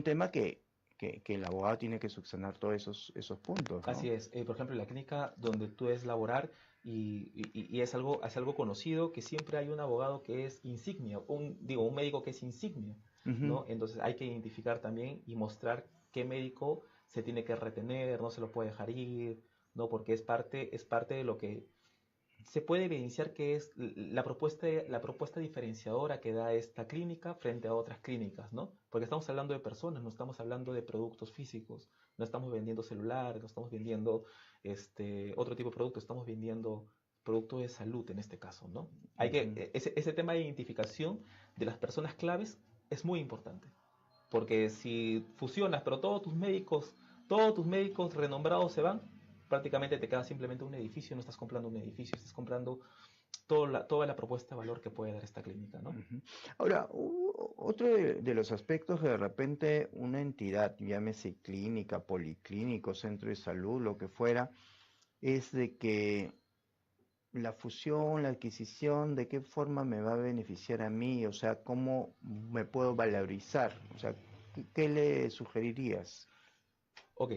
tema que el abogado tiene que subsanar todos esos puntos, ¿no? Así es. Por ejemplo, en la clínica donde tú debes laborar y es algo conocido que siempre hay un abogado que es insignia, un médico que es insignia, ¿no? Entonces hay que identificar también y mostrar qué médico se tiene que retener, no se lo puede dejar ir, ¿no? Porque es parte de lo que se puede evidenciar que es la propuesta diferenciadora que da esta clínica frente a otras clínicas, ¿no? Porque estamos hablando de personas, no estamos hablando de productos físicos, no estamos vendiendo celulares, no estamos vendiendo otro tipo de producto, estamos vendiendo producto de salud en este caso, ¿no? Ese tema de identificación de las personas claves es muy importante. Porque si fusionas, pero todos tus médicos renombrados se van, prácticamente te queda simplemente un edificio, no estás comprando un edificio, estás comprando toda la propuesta de valor que puede dar esta clínica, ¿no? Ujú. Ahora, otro de los aspectos que de repente una entidad, llámese clínica, policlínico, centro de salud, lo que fuera, es de que la fusión, la adquisición, ¿de qué forma me va a beneficiar a mí? O sea, ¿cómo me puedo valorizar? O sea, ¿qué le sugerirías? Ok,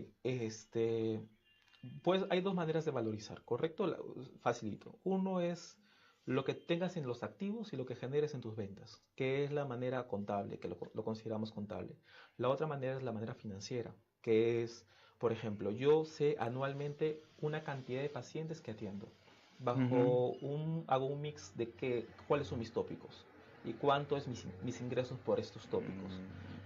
pues hay dos maneras de valorizar, ¿correcto? Facilito. Uno es lo que tengas en los activos y lo que generes en tus ventas, que es la manera contable, que lo consideramos contable. La otra manera es la manera financiera, que es, por ejemplo, yo sé anualmente una cantidad de pacientes que atiendo. Ujú. Hago un mix de cuáles son mis tópicos y cuánto es mis ingresos por estos tópicos.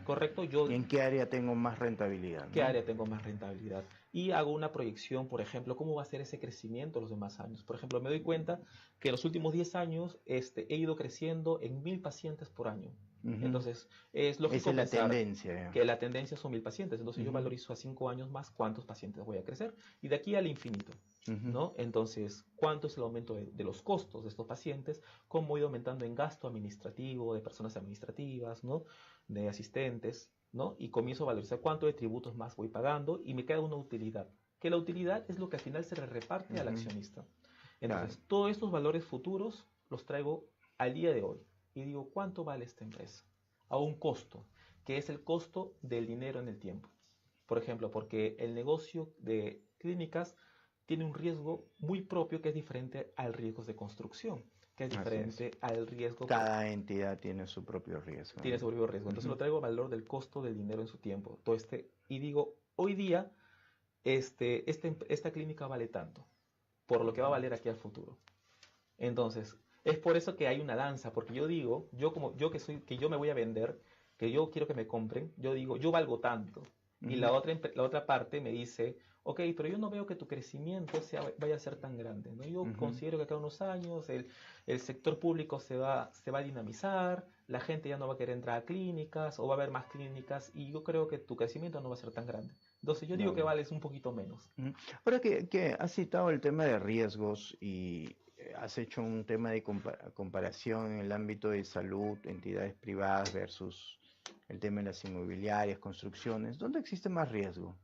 ¿Correcto? ¿Y en qué área tengo más rentabilidad, ¿Qué no? área tengo más rentabilidad? Y hago una proyección, por ejemplo, cómo va a ser ese crecimiento los demás años. Por ejemplo, me doy cuenta que en los últimos 10 años he ido creciendo en 1000 pacientes por año. Ujú. Entonces, es Esa lógico es la pensar tendencia, ya. que la tendencia son 1000 pacientes. Entonces, yo Ujú, valorizo a 5 años más cuántos pacientes voy a crecer. Y de aquí al infinito, ujú. ¿no? Entonces, ¿cuánto es el aumento de los costos de estos pacientes? ¿Cómo he ido aumentando en gasto administrativo, de personas administrativas, ¿no? De asistentes, ¿no? Y comienzo a valorizar cuánto de tributos más voy pagando y me queda una utilidad, que la utilidad es lo que al final se le reparte al Ujú. accionista. Claro. Entonces, todos estos valores futuros los traigo al día de hoy y digo, ¿cuánto vale esta empresa? A un costo, que es el costo del dinero en el tiempo. Por ejemplo, porque el negocio de clínicas tiene un riesgo muy propio que es diferente al riesgo de construcción, que es Así es. diferente al riesgo que Cada entidad tiene su propio riesgo, tiene ¿no? su propio riesgo. Entonces Ujú. lo traigo al valor del costo del dinero en su tiempo. Y digo, hoy día esta clínica vale tanto, por lo que va a valer aquí al futuro. Entonces, es por eso que hay una danza, porque yo digo, que yo me voy a vender, que yo quiero que me compren, yo digo, yo valgo tanto. Y Ujú. la otra parte me dice, ok, pero yo no veo que tu crecimiento vaya a ser tan grande, ¿no? Yo Ujú. considero que acá unos años el sector público se va a dinamizar, la gente ya no va a querer entrar a clínicas o va a haber más clínicas y yo creo que tu crecimiento no va a ser tan grande. Entonces yo digo que Vale. vales un poquito menos. Ujú. Ahora que has citado el tema de riesgos y has hecho un tema de comparación en el ámbito de salud, entidades privadas versus el tema de las inmobiliarias, construcciones, ¿dónde existe más riesgo?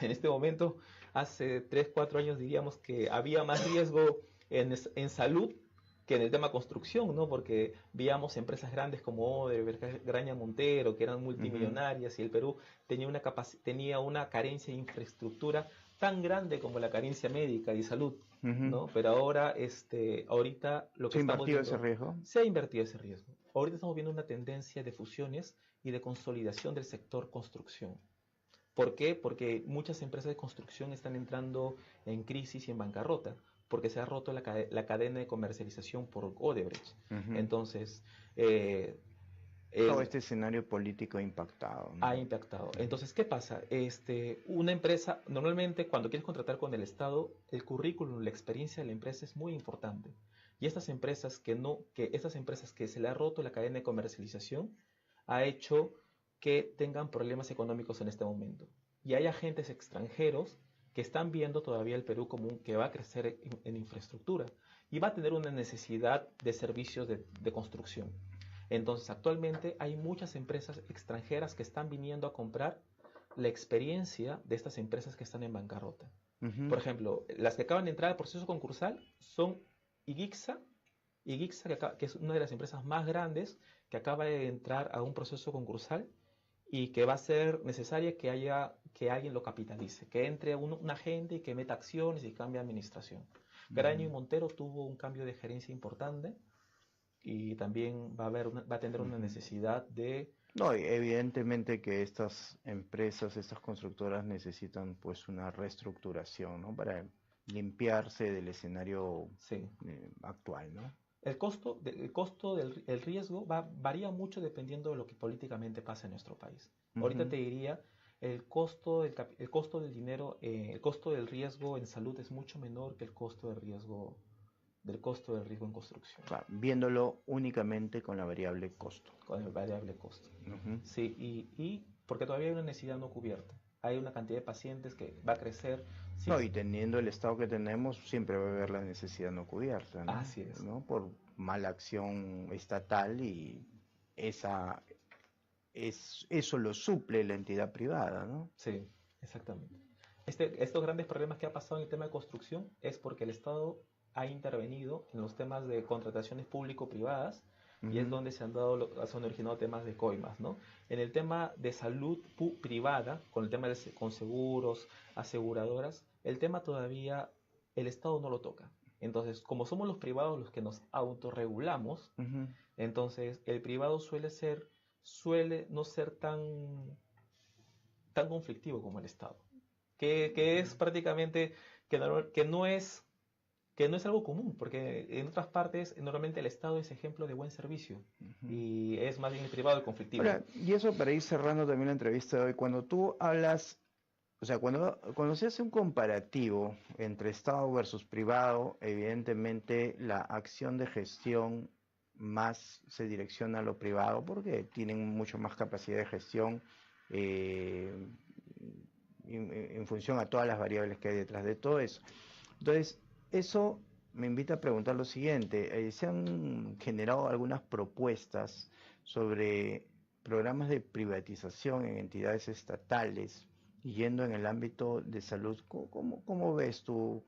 En este momento, hace 3 4 años diríamos que había más riesgo en salud que en el tema construcción, ¿no? Porque veíamos empresas grandes como Odebrecht, Graña Montero, que eran Ujú, multimillonarias, y el Perú tenía una carencia de infraestructura tan grande como la carencia médica y salud, ujú. ¿no? Pero ahora, ahorita lo que ¿Se ha estamos invertido ese viendo, riesgo? se ha invertido ese riesgo. Ahorita estamos viendo una tendencia de fusiones y de consolidación del sector construcción. ¿Por qué? Porque muchas empresas de construcción están entrando en crisis y en bancarrota, porque se ha roto la cadena de comercialización por Odebrecht. Ujú. Entonces, eh, Todo es- este escenario político ha impactado, ha ¿no? impactado. Ujú. Entonces, ¿qué pasa? Una empresa, normalmente cuando quieres contratar con el Estado, el currículum, la experiencia de la empresa es muy importante. Y estas empresas que se le ha roto la cadena de comercialización, ha hecho que tengan problemas económicos en este momento. Y hay agentes extranjeros que están viendo todavía el Perú como que va a crecer en infraestructura y va a tener una necesidad de servicios de construcción. Entonces, actualmente hay muchas empresas extranjeras que están viniendo a comprar la experiencia de estas empresas que están en bancarrota. Ujú. Por ejemplo, las que acaban de entrar al proceso concursal son Igixa, que es una de las empresas más grandes que acaba de entrar a un proceso concursal y que va a ser necesaria que alguien lo capitalice, que entre un agente y que meta acciones y cambie administración. Graño y Ujú. Montero tuvo un cambio de gerencia importante y también va a tener una Ujú. necesidad de, No, y evidentemente que estas empresas, estas constructoras necesitan pues una reestructuración, ¿no? Para limpiarse del escenario sí. actual, ¿no? El riesgo varía mucho dependiendo de lo que políticamente pasa en nuestro país. Ahorita Ujú. te diría, el costo del dinero, el costo del riesgo en salud es mucho menor que el del costo del riesgo en construcción, Claro, viéndolo únicamente con la variable costo. con el variable costo. Ujú. Sí, y porque todavía hay una necesidad no cubierta. hay una cantidad de pacientes que va a crecer. Sí, No, y teniendo el estado que tenemos, siempre va a haber la necesidad no cubierta, ¿no? así es. ¿No? Por mala acción estatal y esa eso lo suple la entidad privada, ¿no? Sí, exactamente. Estos grandes problemas que ha pasado en el tema de construcción es porque el Estado ha intervenido en los temas de contrataciones público-privadas y es Ujú, donde se han originado temas de coimas, ¿no? En el tema de salud privada, con el tema con seguros, aseguradoras, el tema todavía el Estado no lo toca. Entonces, como somos los privados los que nos autorregulamos, ujú. entonces el privado suele no ser tan conflictivo como el Estado, que es prácticamente, que no es algo común, porque en otras partes normalmente el Estado es ejemplo de buen servicio y es más bien el privado el conflictivo. Ahora, y eso para ir cerrando también la entrevista de hoy, cuando tú hablas, o sea, cuando se hace un comparativo entre Estado versus privado, evidentemente la acción de gestión más se direcciona a lo privado porque tienen mucho más capacidad de gestión eh, en función a todas las variables que hay detrás de todo eso. Entonces, eso me invita a preguntar lo siguiente. ¿Se han generado algunas propuestas sobre programas de privatización en entidades estatales, yendo en el ámbito de salud? ¿Cómo ves tú,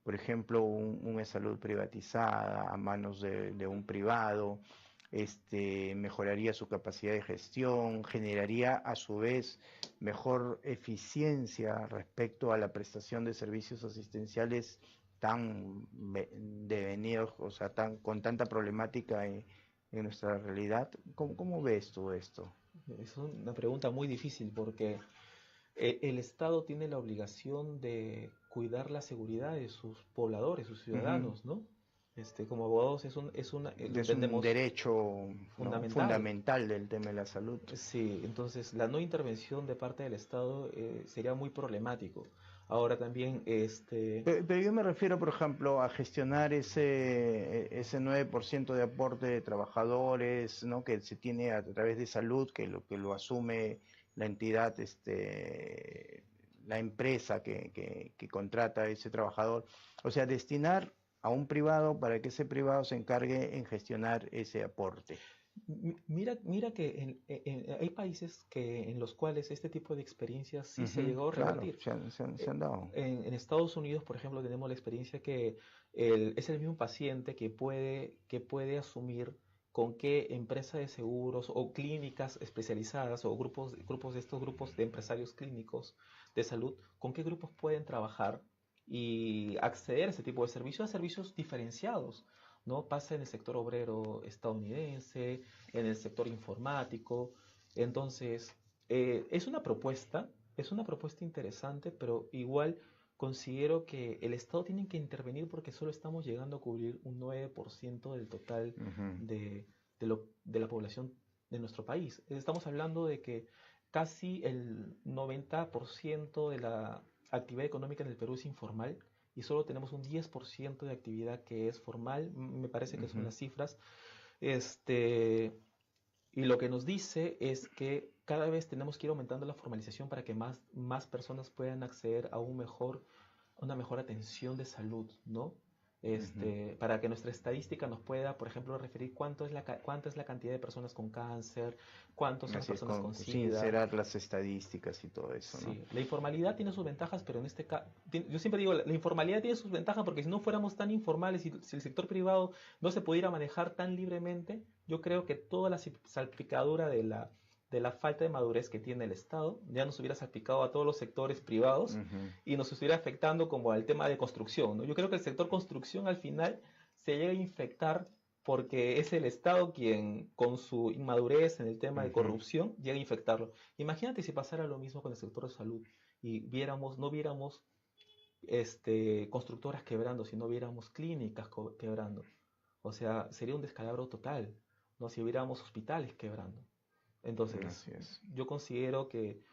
por ejemplo, una salud privatizada a manos de un privado? Mejoraría su capacidad de gestión, generaría a su vez mejor eficiencia respecto a la prestación de servicios asistenciales tan devenidos, o sea, con tanta problemática en nuestra realidad. ¿Cómo ves tú esto? Es una pregunta muy difícil porque el Estado tiene la obligación de cuidar la seguridad de sus pobladores, sus Ujú. ciudadanos, ¿no? Como abogados lo Es un entendemos derecho, ¿no?, fundamental. fundamental del tema de la salud. Sí, entonces la no intervención de parte del Estado sería muy problemático. Ahora también, Pero yo me refiero, por ejemplo, a gestionar ese 9% de aporte de trabajadores, ¿no?, que se tiene a través de salud, que lo asume la entidad, la empresa que contrata a ese trabajador. O sea, destinar a un privado para que ese privado se encargue en gestionar ese aporte. mira que hay países en los cuales este tipo de experiencias sí se ha Ujú, llegado a claro, revertir. se han dado. En Estados Unidos, por ejemplo, tenemos la experiencia que es el mismo paciente que puede asumir con qué empresa de seguros o clínicas especializadas o grupos de estos grupos de empresarios clínicos de salud, con qué grupos pueden trabajar y acceder a ese tipo de servicios, a servicios diferenciados, ¿no? Pasa en el sector obrero estadounidense, en el sector informático. Entonces, es una propuesta interesante, pero igual considero que el Estado tiene que intervenir porque solo estamos llegando a cubrir un 9% del total Ujú. de la población de nuestro país. Estamos hablando de que casi el 90% de la actividad económica en el Perú es informal y solo tenemos un 10% de actividad que es formal, me parece que son Ujú. las cifras. Este, y lo que nos dice es que cada vez tenemos que ir aumentando la formalización para que más personas puedan acceder a una mejor atención de salud, ¿no? Ujú. Para que nuestra estadística nos pueda, por ejemplo, referir cuánto es la cantidad de personas con cáncer, cuántas son las Así es, personas con SIDA. sincerar las estadísticas y todo eso, ¿no? Sí, la informalidad tiene sus ventajas, pero en este caso, yo siempre digo, la informalidad tiene sus ventajas porque si no fuéramos tan informales y si el sector privado no se pudiera manejar tan libremente, yo creo que toda la salpicadura de la falta de madurez que tiene el Estado ya nos hubiera salpicado a todos los sectores privados Ujú. y nos estuviera afectando como al tema de construcción, ¿no? Yo creo que el sector construcción al final se llega a infectar porque es el Estado quien, con su inmadurez en el tema de Ujú. corrupción, llega a infectarlo. Imagínate si pasara lo mismo con el sector de salud y no viéramos constructoras quebrando, si no viéramos clínicas quebrando. O sea, sería un descalabro total, ¿no? Si viéramos hospitales quebrando. Entonces, Así es. yo considero que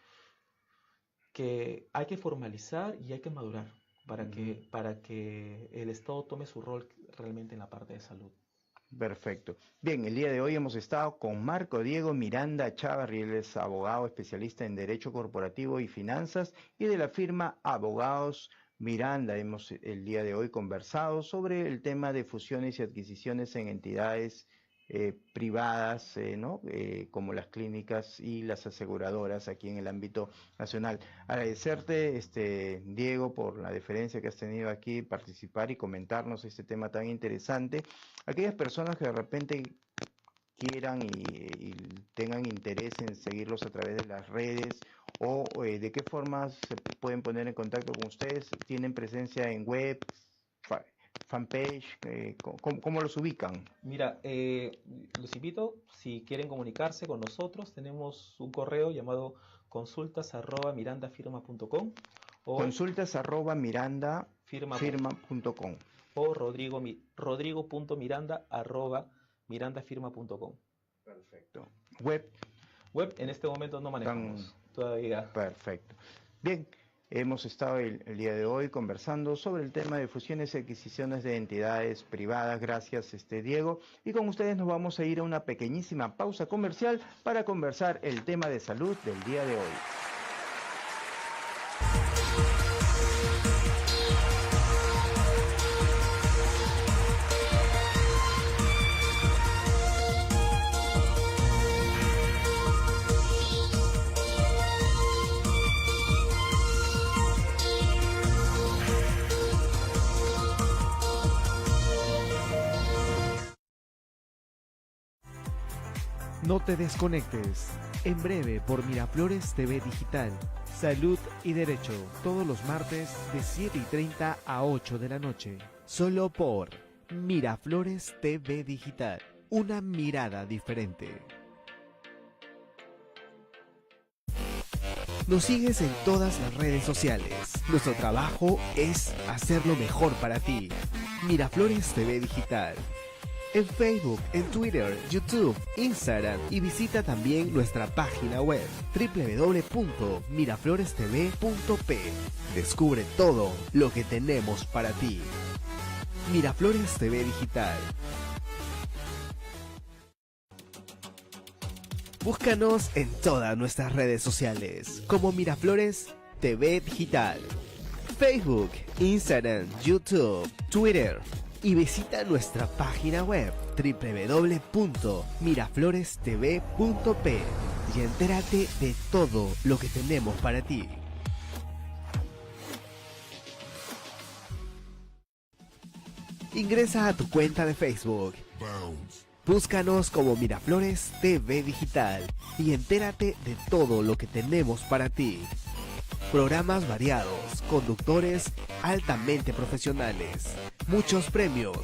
hay que formalizar y hay que madurar para Ujú. que el Estado tome su rol realmente en la parte de salud. Perfecto. Bien, el día de hoy hemos estado con Marco Diego Miranda Chávarri, él es abogado especialista en Derecho Corporativo y Finanzas y de la firma Abogados Miranda. Hemos el día de hoy conversado sobre el tema de fusiones y adquisiciones en entidades privadas, ¿no? Como las clínicas y las aseguradoras aquí en el ámbito nacional. Agradecerte, Diego, por la deferencia que has tenido aquí, participar y comentarnos este tema tan interesante. Aquellas personas que de repente quieran y tengan interés en seguirlos a través de las redes o de qué formas se pueden poner en contacto con ustedes, tienen presencia en web, fanpage, ¿cómo los ubican? Mira, los invito, si quieren comunicarse con nosotros, tenemos un correo llamado consultas@mirandafirma.com o consultas@mirandafirma.com o rodrigo.miranda@mirandafirma.com. Perfecto. Web. Web en este momento no manejamos todavía. Perfecto. Bien, hemos estado el día de hoy conversando sobre el tema de fusiones y adquisiciones de entidades privadas. Gracias, Diego. Y con ustedes nos vamos a ir a una pequeñísima pausa comercial para conversar el tema de salud del día de hoy. No te desconectes. En breve por Miraflores TV Digital. Salud y Derecho. Todos los martes de 7:30 a 8 de la noche. Solo por Miraflores TV Digital. Una mirada diferente. Nos sigues en todas las redes sociales. Nuestro trabajo es hacerlo mejor para ti. Miraflores TV Digital. En Facebook, en Twitter, YouTube, Instagram y visita también nuestra página web www.miraflorestv.p. Descubre todo lo que tenemos para ti. Miraflores TV Digital. Búscanos en todas nuestras redes sociales como Miraflores TV Digital. Facebook, Instagram, YouTube, Twitter. Y visita nuestra página web www.miraflorestv.p y entérate de todo lo que tenemos para ti. Ingresa a tu cuenta de Facebook. Búscanos como Miraflores TV Digital y entérate de todo lo que tenemos para ti. Programas variados, conductores altamente profesionales, muchos premios.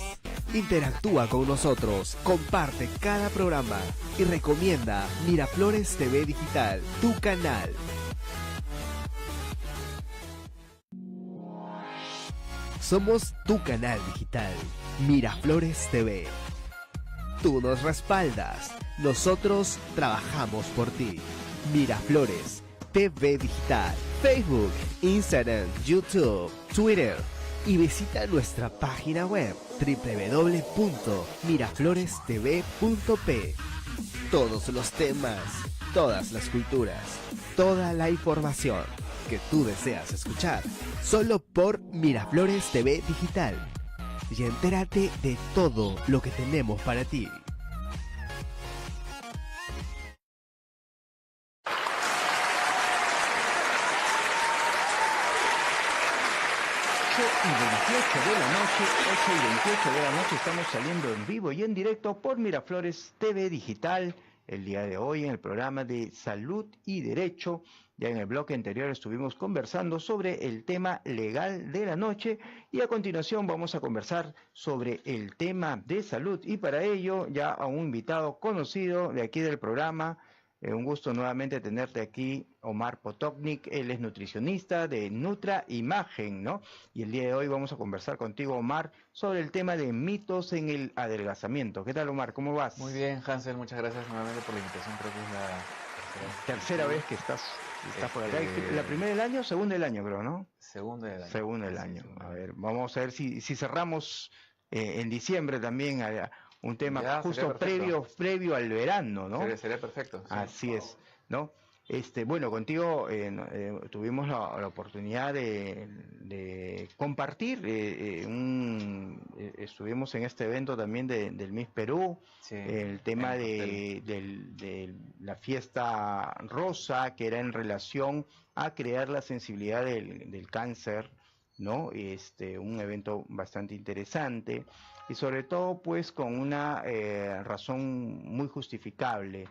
Interactúa con nosotros, comparte cada programa y recomienda Miraflores TV Digital, tu canal. Somos tu canal digital, Miraflores TV. Tú nos respaldas, nosotros trabajamos por ti. Miraflores TV Digital, Facebook, Instagram, YouTube, Twitter y visita nuestra página web www.miraflorestv.p. Todos los temas, todas las culturas, toda la información que tú deseas escuchar, solo por Miraflores TV Digital. Y entérate de todo lo que tenemos para ti. Y 28 de la noche, 8 y 28 de la noche, estamos saliendo en vivo y en directo por Miraflores TV Digital. El día de hoy en el programa de Salud y Derecho. Ya en el bloque anterior estuvimos conversando sobre el tema legal de la noche y a continuación vamos a conversar sobre el tema de salud. Y para ello ya a un invitado conocido de aquí del programa. Un gusto nuevamente tenerte aquí, Omar Potocnik. Él es nutricionista de Nutra Imagen, ¿no? Y el día de hoy vamos a conversar contigo, Omar, sobre el tema de mitos en el adelgazamiento. ¿Qué tal, Omar? ¿Cómo vas? Muy bien, Hansel, muchas gracias nuevamente por la invitación. Creo que es la tercera vez que estás por acá. ¿La primera del año o segunda del año, creo, no? Segunda del año. Segunda del Sí, año. segunda. A ver, vamos a ver si cerramos en diciembre también un tema Ya, justo sería perfecto. previo al verano, ¿no? Sería perfecto. Sí. Así es, ¿no? Bueno, contigo tuvimos la oportunidad de compartir, estuvimos en este evento también del Miss Perú, Sí, el en tema el cóctel. de la fiesta rosa, que era en relación a crear la sensibilidad del cáncer, ¿no? Un evento bastante interesante y sobre todo pues con una razón muy justificable.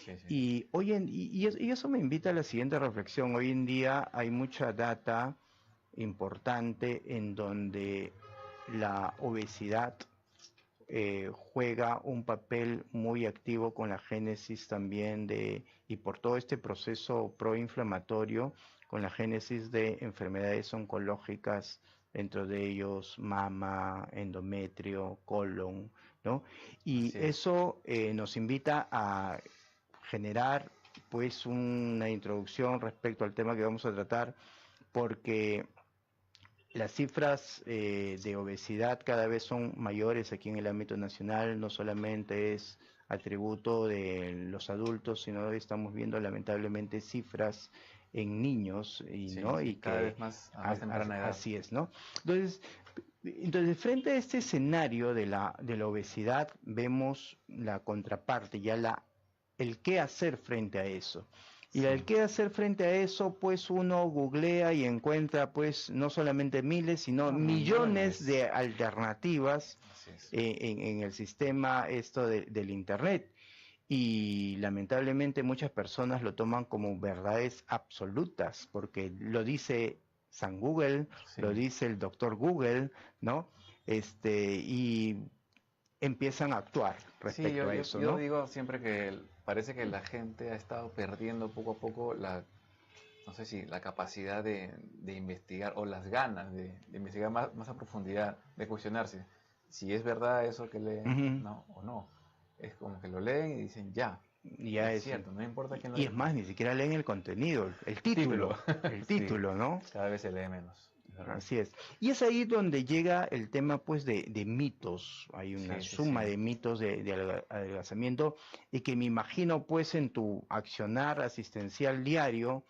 Sí, sí. Y eso me invita a la siguiente reflexión. Hoy en día hay mucha data importante en donde la obesidad juega un papel muy activo con la génesis también y por todo este proceso proinflamatorio, con la génesis de enfermedades oncológicas, dentro de ellos mama, endometrio, colon, ¿no? Y Así es. eso nos invita a generar pues una introducción respecto al tema que vamos a tratar, porque las cifras de obesidad cada vez son mayores aquí en el ámbito nacional, no solamente es atributo de los adultos, sino que estamos viendo lamentablemente cifras en niños y Sí, no sí, y cada que vez más a más temprana edad. así es, ¿no? Entonces, frente a este escenario de la obesidad, vemos la contraparte, el qué hacer frente a eso. Y Sí, el qué hacer frente a eso, pues uno googlea y encuentra, pues, no solamente miles, sino no, millones millones. de alternativas Así es. en el sistema del Internet. Y lamentablemente muchas personas lo toman como verdades absolutas, porque lo dice San Google, Sí. lo dice el doctor Google, ¿no? Y empiezan a actuar Sí, respecto a eso, yo ¿no? digo siempre que parece que la gente ha estado perdiendo poco a poco no sé si la capacidad de investigar o las ganas de investigar más a profundidad, de cuestionarse si es verdad eso que leen, Ujú. ¿no? O no. Es como que lo leen y dicen ya, Ya es es, cierto, no importa quién lo y es dijo. más, ni siquiera leen el contenido, Título. el Sí, título, ¿no? cada vez se lee menos, es verdad. Así es. Y es ahí donde llega el tema, pues, de mitos. Hay una Sí, sí, sí. suma de mitos de adelgazamiento y que me imagino, pues, en tu accionar asistencial diario,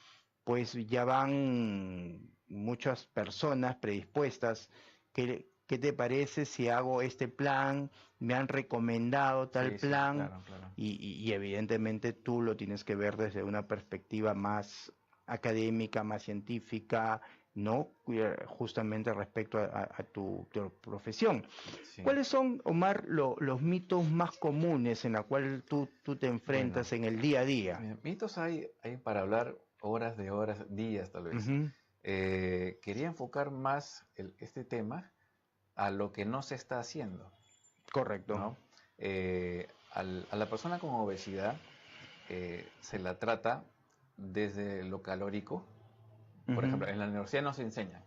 pues ya van muchas personas predispuestas. ¿Qué te parece si hago este plan? Me han recomendado tal Sí, sí, plan claro, claro. y evidentemente tú lo tienes que ver desde una perspectiva más académica, más científica, ¿no? Justamente respecto a tu profesión. Sí. ¿Cuáles son, Omar, los mitos más comunes en los cuales tú te Bueno, enfrentas en el día a día? mitos hay para hablar horas de horas, días tal vez. Ujú. Quería enfocar más este tema a lo que no se está haciendo, Correcto. ¿no? A la persona con obesidad se la trata desde lo calórico. Por Ujú. ejemplo, en la universidad nos enseñan,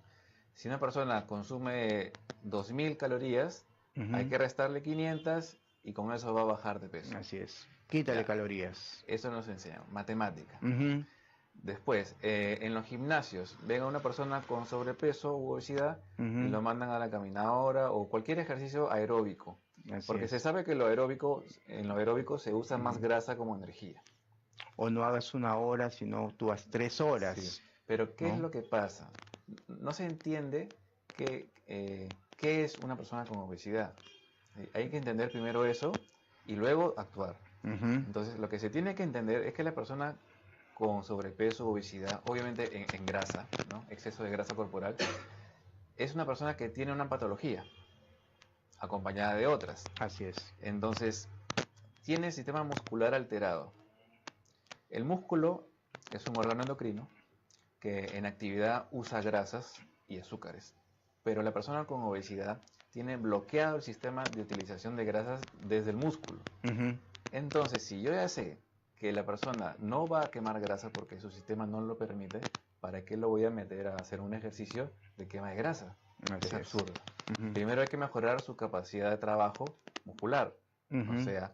si una persona consume 2000 calorías, hay Ujú. que restarle 500 y con eso va a bajar de peso. Así es. Quítale Ya, calorías. eso nos enseñan, matemática. Ujú. Después, en los gimnasios, ven a una persona con sobrepeso u obesidad y Ujú. lo mandan a la caminadora o cualquier ejercicio aeróbico. Así Porque se es. sabe que en lo aeróbico se usa más grasa como energía. O no hagas una hora, sino tú haz 3 horas, Sí. Pero ¿qué es ¿no? lo que pasa? No se entiende qué es una persona con obesidad. Hay que entender primero eso y luego actuar. Ujú. Entonces, lo que se tiene que entender es que la persona con sobrepeso, obesidad, obviamente en grasa, ¿no? Exceso de grasa corporal, es una persona que tiene una patología acompañada de otras. Así es. Entonces, tiene el sistema muscular alterado. El músculo es un órgano endocrino que en actividad usa grasas y azúcares, pero la persona con obesidad tiene bloqueado el sistema de utilización de grasas desde el músculo. Ujú. Entonces, si yo ya sé que la persona no va a quemar grasa porque su sistema no lo permite, ¿para qué lo voy a meter a hacer un ejercicio de quema de grasa? Así Es es. absurdo. Ujú. Primero hay que mejorar su capacidad de trabajo muscular, o Ujú. sea,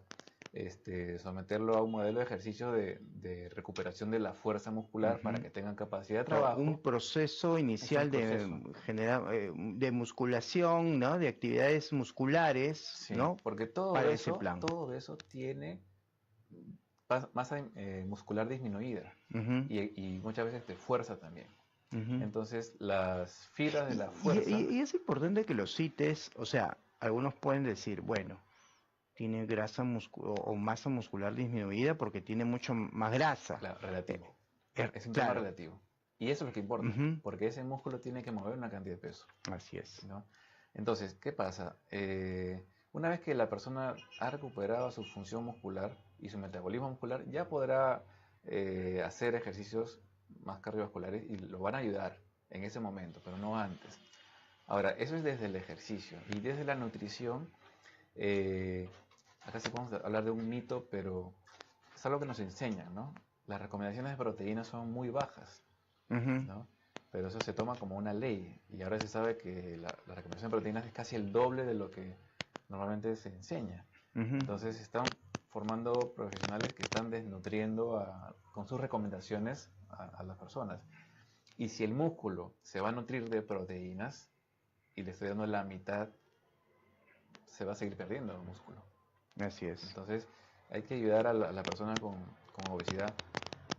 someterlo a un modelo de ejercicio de recuperación de la fuerza muscular para que tengan capacidad de trabajo. Un proceso inicial de musculación, ¿no? De actividades musculares, Sí, ¿no? porque todo Para eso, ese plan. todo eso tiene masa muscular disminuida y muchas veces de fuerza también. Entonces, las fibras de la fuerza... Y es importante que los cites, o sea, algunos pueden decir, bueno, tiene grasa o masa muscular disminuida porque tiene mucho más grasa. Claro, relativo. Es un claro. tema relativo. Y eso es lo que importa, porque ese músculo tiene que mover una cantidad de peso. Así es. ¿No? Entonces, ¿qué pasa? Una vez que la persona ha recuperado su función muscular y su metabolismo muscular, ya podrá hacer ejercicios más cardiovasculares y lo van a ayudar en ese momento, pero no antes. Ahora, eso es desde el ejercicio. Y desde la nutrición, acá sí podemos hablar de un mito, pero es algo que nos enseñan, ¿no? Las recomendaciones de proteínas son muy bajas, ¿no? Pero eso se toma como una ley. Y ahora se sabe que la recomendación de proteínas es casi el doble de lo que normalmente se enseña. Entonces se están formando profesionales que están desnutriendo con sus recomendaciones a las personas. Y si el músculo se va a nutrir de proteínas y le estoy dando la mitad, se va a seguir perdiendo el músculo. Así es. Entonces hay que ayudar a la persona con obesidad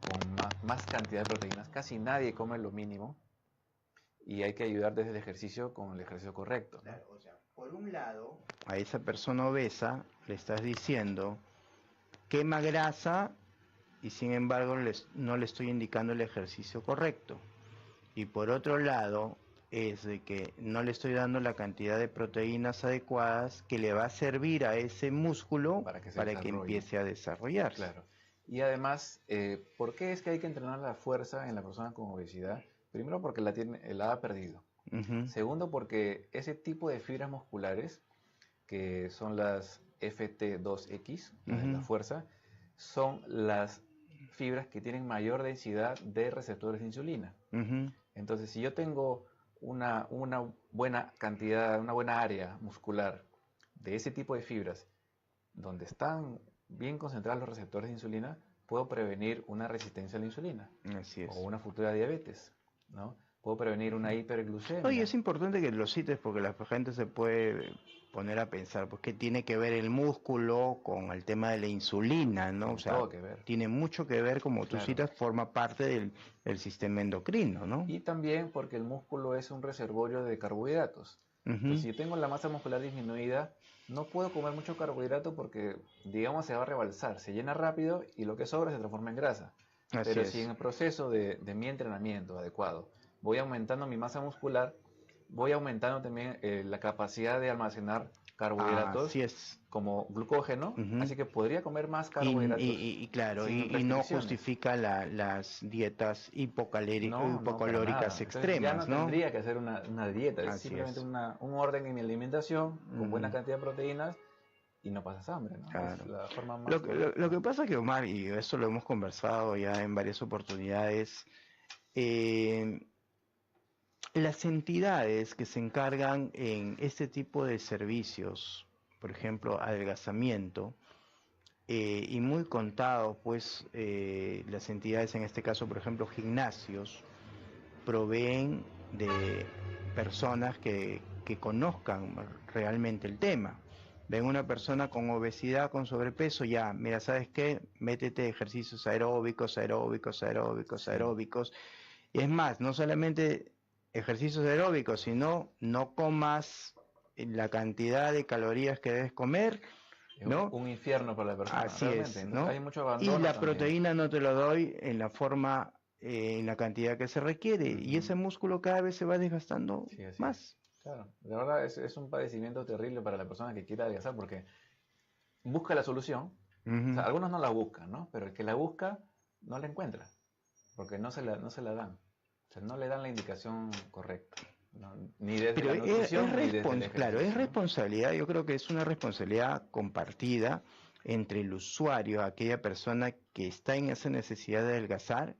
con más cantidad de proteínas. Casi nadie come lo mínimo y hay que ayudar desde el ejercicio con el ejercicio correcto, ¿no? Claro, o sea, por un lado, a esa persona obesa le estás diciendo quema grasa y sin embargo no le estoy indicando el ejercicio correcto. Y por otro lado es de que no le estoy dando la cantidad de proteínas adecuadas que le va a servir a ese músculo para que empiece a desarrollarse. Claro. Y además, ¿por qué es que hay que entrenar la fuerza en la persona con obesidad? Primero porque la ha perdido. Segundo porque ese tipo de fibras musculares, que son las FT2X, de la fuerza, son las fibras que tienen mayor densidad de receptores de insulina. Entonces, si yo tengo una buena cantidad, una buena área muscular de ese tipo de fibras, donde están bien concentrados los receptores de insulina, puedo prevenir una resistencia a la insulina. Así es. O una futura diabetes, ¿no? Puedo prevenir una hiperglucemia. Oye, es importante que lo cites porque la gente se puede poner a pensar, pues qué tiene que ver el músculo con el tema de la insulina, ¿no? O sea, todo que ver. Tiene mucho que ver, como tú citas, forma parte del sistema endocrino, ¿no? Y también porque el músculo es un reservorio de carbohidratos. Entonces, si yo tengo la masa muscular disminuida, no puedo comer mucho carbohidrato porque, digamos, se va a rebalsar, se llena rápido y lo que sobra se transforma en grasa. Pero si en el proceso de mi entrenamiento adecuado voy aumentando mi masa muscular, voy aumentando también la capacidad de almacenar carbohidratos como glucógeno, así que podría comer más carbohidratos. Claro, y no justifica las dietas hipocalóricas extremas, ya no tendría que hacer una dieta, es simplemente un orden en mi alimentación con buena cantidad de proteínas y no pasas hambre, ¿no? Claro. Es la forma más lo que pasa que, Omar, y eso lo hemos conversado ya en varias oportunidades, las entidades que se encargan en este tipo de servicios, por ejemplo, adelgazamiento, y muy contados, pues, las entidades, en este caso, por ejemplo, gimnasios, proveen de personas que conozcan realmente el tema. Ven una persona con obesidad, con sobrepeso, ya, mira, ¿sabes qué? Métete ejercicios aeróbicos. Y es más, no solamente ejercicios aeróbicos, sino no comas la cantidad de calorías que debes comer, ¿no? Un infierno para la persona. Así es, ¿no? Hay mucho abandono. Y la proteína no te lo doy en la forma, en la cantidad que se requiere, y ese músculo cada vez se va desgastando más. Claro, la verdad es un padecimiento terrible para la persona que quiere adelgazar porque busca la solución. O sea, algunos no la buscan, ¿no? Pero el que la busca no la encuentra porque no se la dan. O sea, no le dan la indicación correcta. ¿No? Ni desde la nutrición, ni desde el ejercicio, claro, es responsabilidad, yo creo que es una responsabilidad compartida entre el usuario, aquella persona que está en esa necesidad de adelgazar,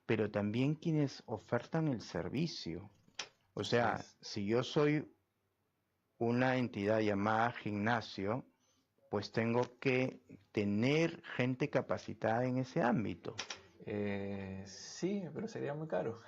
pero también quienes ofertan el servicio. O sea, si yo soy una entidad llamada gimnasio, pues tengo que tener gente capacitada en ese ámbito. Sí, pero sería muy caro.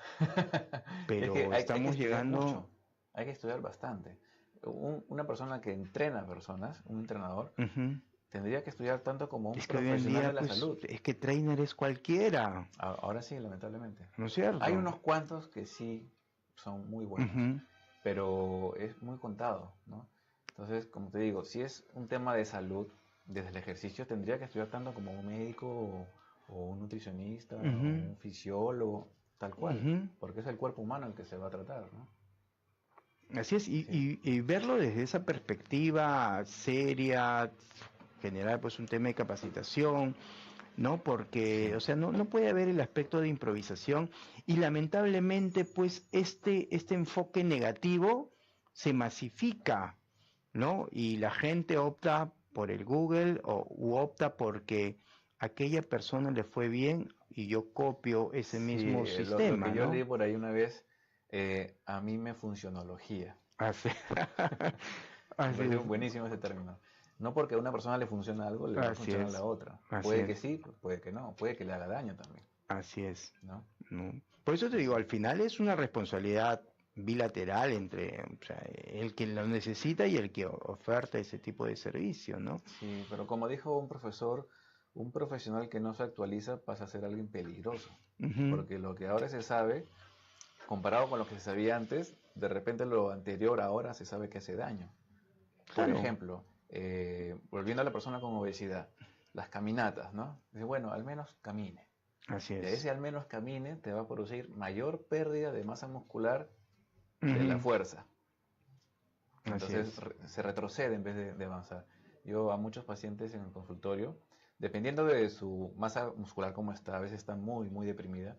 Pero Es que hay que estamos estudiar llegando... mucho, hay que estudiar bastante. Una persona que entrena a personas, un entrenador, Ujú. tendría que estudiar tanto como un Es que hoy en profesional día, de la pues, salud. es que trainer es cualquiera, Ahora sí, lamentablemente. ¿no es cierto? Hay unos cuantos que sí son muy buenos, Ujú. pero es muy contado, ¿no? Entonces, como te digo, si es un tema de salud, desde el ejercicio tendría que estudiar tanto como un médico o un nutricionista o Ujú. un fisiólogo, tal cual, Ujú. porque es el cuerpo humano el que se va a tratar, ¿no? Así es, Sí. y verlo desde esa perspectiva seria, generar pues un tema de capacitación, ¿no? Porque, Sí. o sea, no puede haber el aspecto de improvisación y lamentablemente pues este enfoque negativo se masifica, ¿no? Y la gente opta por el Google u opta porque aquella persona le fue bien y yo copio ese Sí, mismo lo sistema, que yo ¿no? leí por ahí una vez, a mí me funcionología. Así, Me así pareció es, buenísimo ese término. No porque a una persona le funciona algo, le va a así funcionar a es, la otra. así Puede que es, sí, puede que no, puede que le haga daño también, así es, ¿no? ¿no? Por eso te digo, al final es una responsabilidad bilateral entre, o sea, el que lo necesita y el que oferta ese tipo de servicio, ¿no? Sí, pero como dijo un profesor, un profesional que no se actualiza pasa a ser alguien peligroso. Ujú. Porque lo que ahora se sabe, comparado con lo que se sabía antes, de repente lo anterior ahora se sabe que hace daño. Por Claro, ejemplo, volviendo a la persona con obesidad, las caminatas, ¿no? Dice, bueno, al menos camine. así De es. ese al menos camine te va a producir mayor pérdida de masa muscular de la Ujú. fuerza. Así Entonces es. se retrocede en vez de avanzar. Yo a muchos pacientes en el consultorio, dependiendo de su masa muscular como está, a veces está muy, muy deprimida,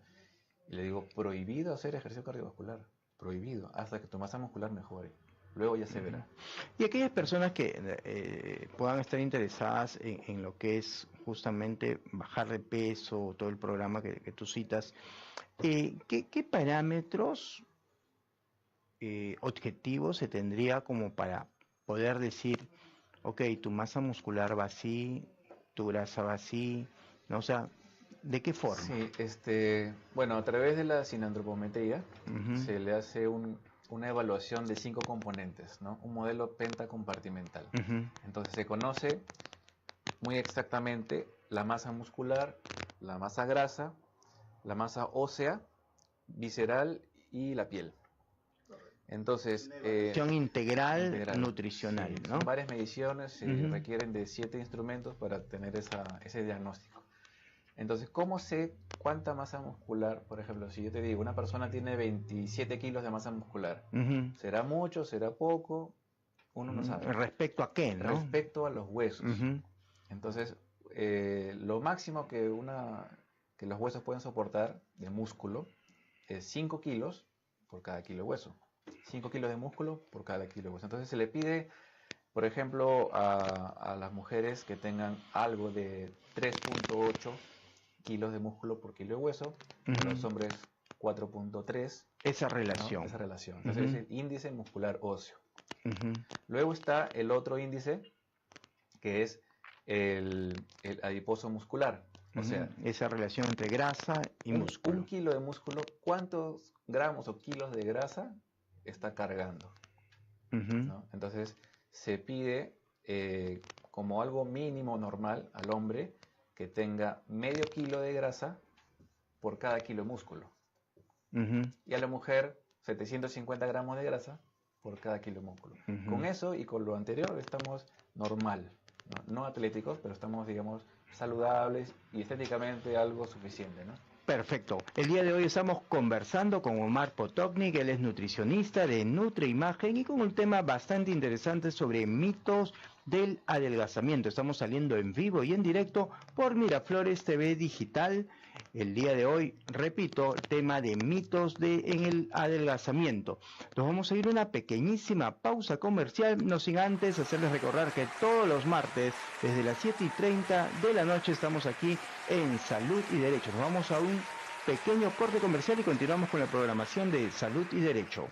y le digo, prohibido hacer ejercicio cardiovascular, prohibido, hasta que tu masa muscular mejore. Luego ya se Ujú. verá. Y aquellas personas que puedan estar interesadas en lo que es justamente bajar de peso, todo el programa que tú citas, ¿qué parámetros objetivos se tendría como para poder decir, ok, tu masa muscular va así, tu grasa va así, ¿no? O sea, ¿de qué forma? Sí, bueno, a través de la sinantropometría Ujú. se le hace una evaluación de 5 componentes, ¿no? Un modelo pentacompartimental. Ujú. Entonces se conoce muy exactamente la masa muscular, la masa grasa, la masa ósea, visceral y la piel. Entonces, Acción integral integral, nutricional, sí, ¿no? son varias mediciones, se Ujú. requieren de 7 instrumentos para tener ese diagnóstico. Entonces, ¿cómo sé cuánta masa muscular? Por ejemplo, si yo te digo, una persona tiene 27 kilos de masa muscular, Ujú. ¿será mucho, será poco? Uno no sabe. ¿Respecto a qué, no? Respecto a los huesos. Ujú. Entonces, lo máximo que los huesos pueden soportar de músculo es 5 kilos por cada kilo de hueso. 5 kilos de músculo por cada kilo de hueso. Entonces se le pide, por ejemplo, a las mujeres que tengan algo de 3.8 kilos de músculo por kilo de hueso, a los Ujú. hombres 4.3, Esa ¿no? relación. Esa relación. Entonces Ujú. es el índice muscular óseo. Ujú. Luego está el otro índice, que es el adiposo muscular. O Ujú. sea, Esa relación entre grasa y un músculo. kilo de músculo, ¿cuántos gramos o kilos de grasa está cargando? Ujú. ¿No? Entonces se pide como algo mínimo normal al hombre que tenga medio kilo de grasa por cada kilo de músculo. Ujú. Y a la mujer 750 gramos de grasa por cada kilo de músculo. Ujú. Con eso y con lo anterior estamos normal, no atléticos, pero estamos, digamos, saludables y estéticamente algo suficiente, ¿no? Perfecto. El día de hoy estamos conversando con Omar Potovnik, él es nutricionista de NutriImagen y con un tema bastante interesante sobre mitos del adelgazamiento. Estamos saliendo en vivo y en directo por Miraflores TV Digital. El día de hoy, repito, tema de mitos en el adelgazamiento. Nos vamos a ir a una pequeñísima pausa comercial, no sin antes hacerles recordar que todos los martes, desde las 7:30 de la noche, estamos aquí en Salud y Derecho. Nos vamos a un pequeño corte comercial y continuamos con la programación de Salud y Derecho.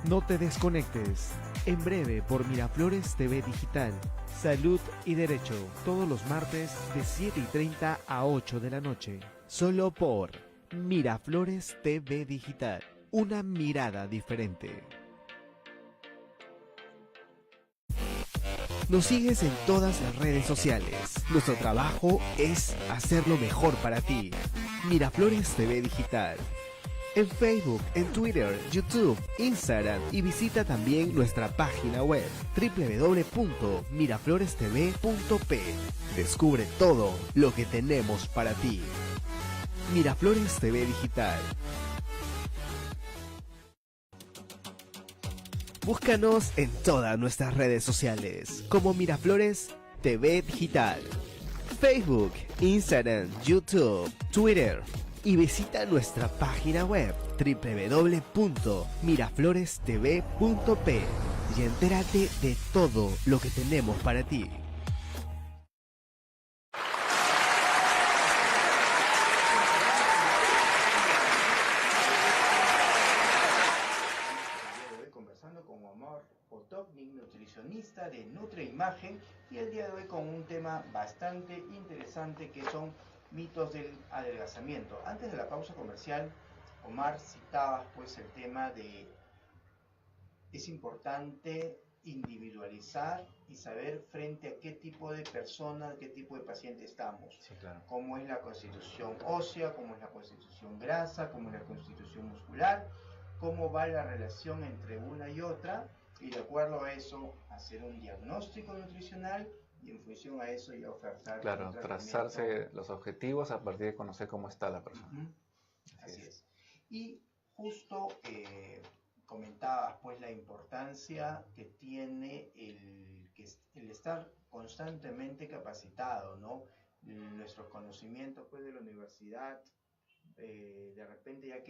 No te desconectes. En breve por Miraflores TV Digital. Salud y Derecho, todos los martes de 7:30 a 8 de la noche. Solo por Miraflores TV Digital. Una mirada diferente. Nos sigues en todas las redes sociales. Nuestro trabajo es hacerlo mejor para ti. Miraflores TV Digital. En Facebook, en Twitter, YouTube, Instagram y visita también nuestra página web www.miraflorestv.p. Descubre todo lo que tenemos para ti. Miraflores TV Digital. Búscanos en todas nuestras redes sociales como Miraflores TV Digital. Facebook, Instagram, YouTube, Twitter. Y visita nuestra página web www.miraflorestv.p y entérate de todo lo que tenemos para ti. Conversando con Omar Potovnik, nutricionista de NutriImagen, y el día de hoy con un tema bastante interesante que son mitos del adelgazamiento. Antes de la pausa comercial, Omar, citabas pues el tema de es importante individualizar y saber frente a qué tipo de persona, qué tipo de paciente estamos. Sí, claro. Cómo es la constitución ósea, cómo es la constitución grasa, cómo es la constitución muscular, cómo va la relación entre una y otra, y de acuerdo a eso hacer un diagnóstico nutricional y en función a eso ya ofertar. Claro, un tratamiento. trazarse los objetivos a partir de conocer cómo está la persona. Uh-huh. Así es. Y justo comentabas pues la importancia que tiene el estar constantemente capacitado, ¿no? Nuestros conocimientos pues de la universidad de repente ya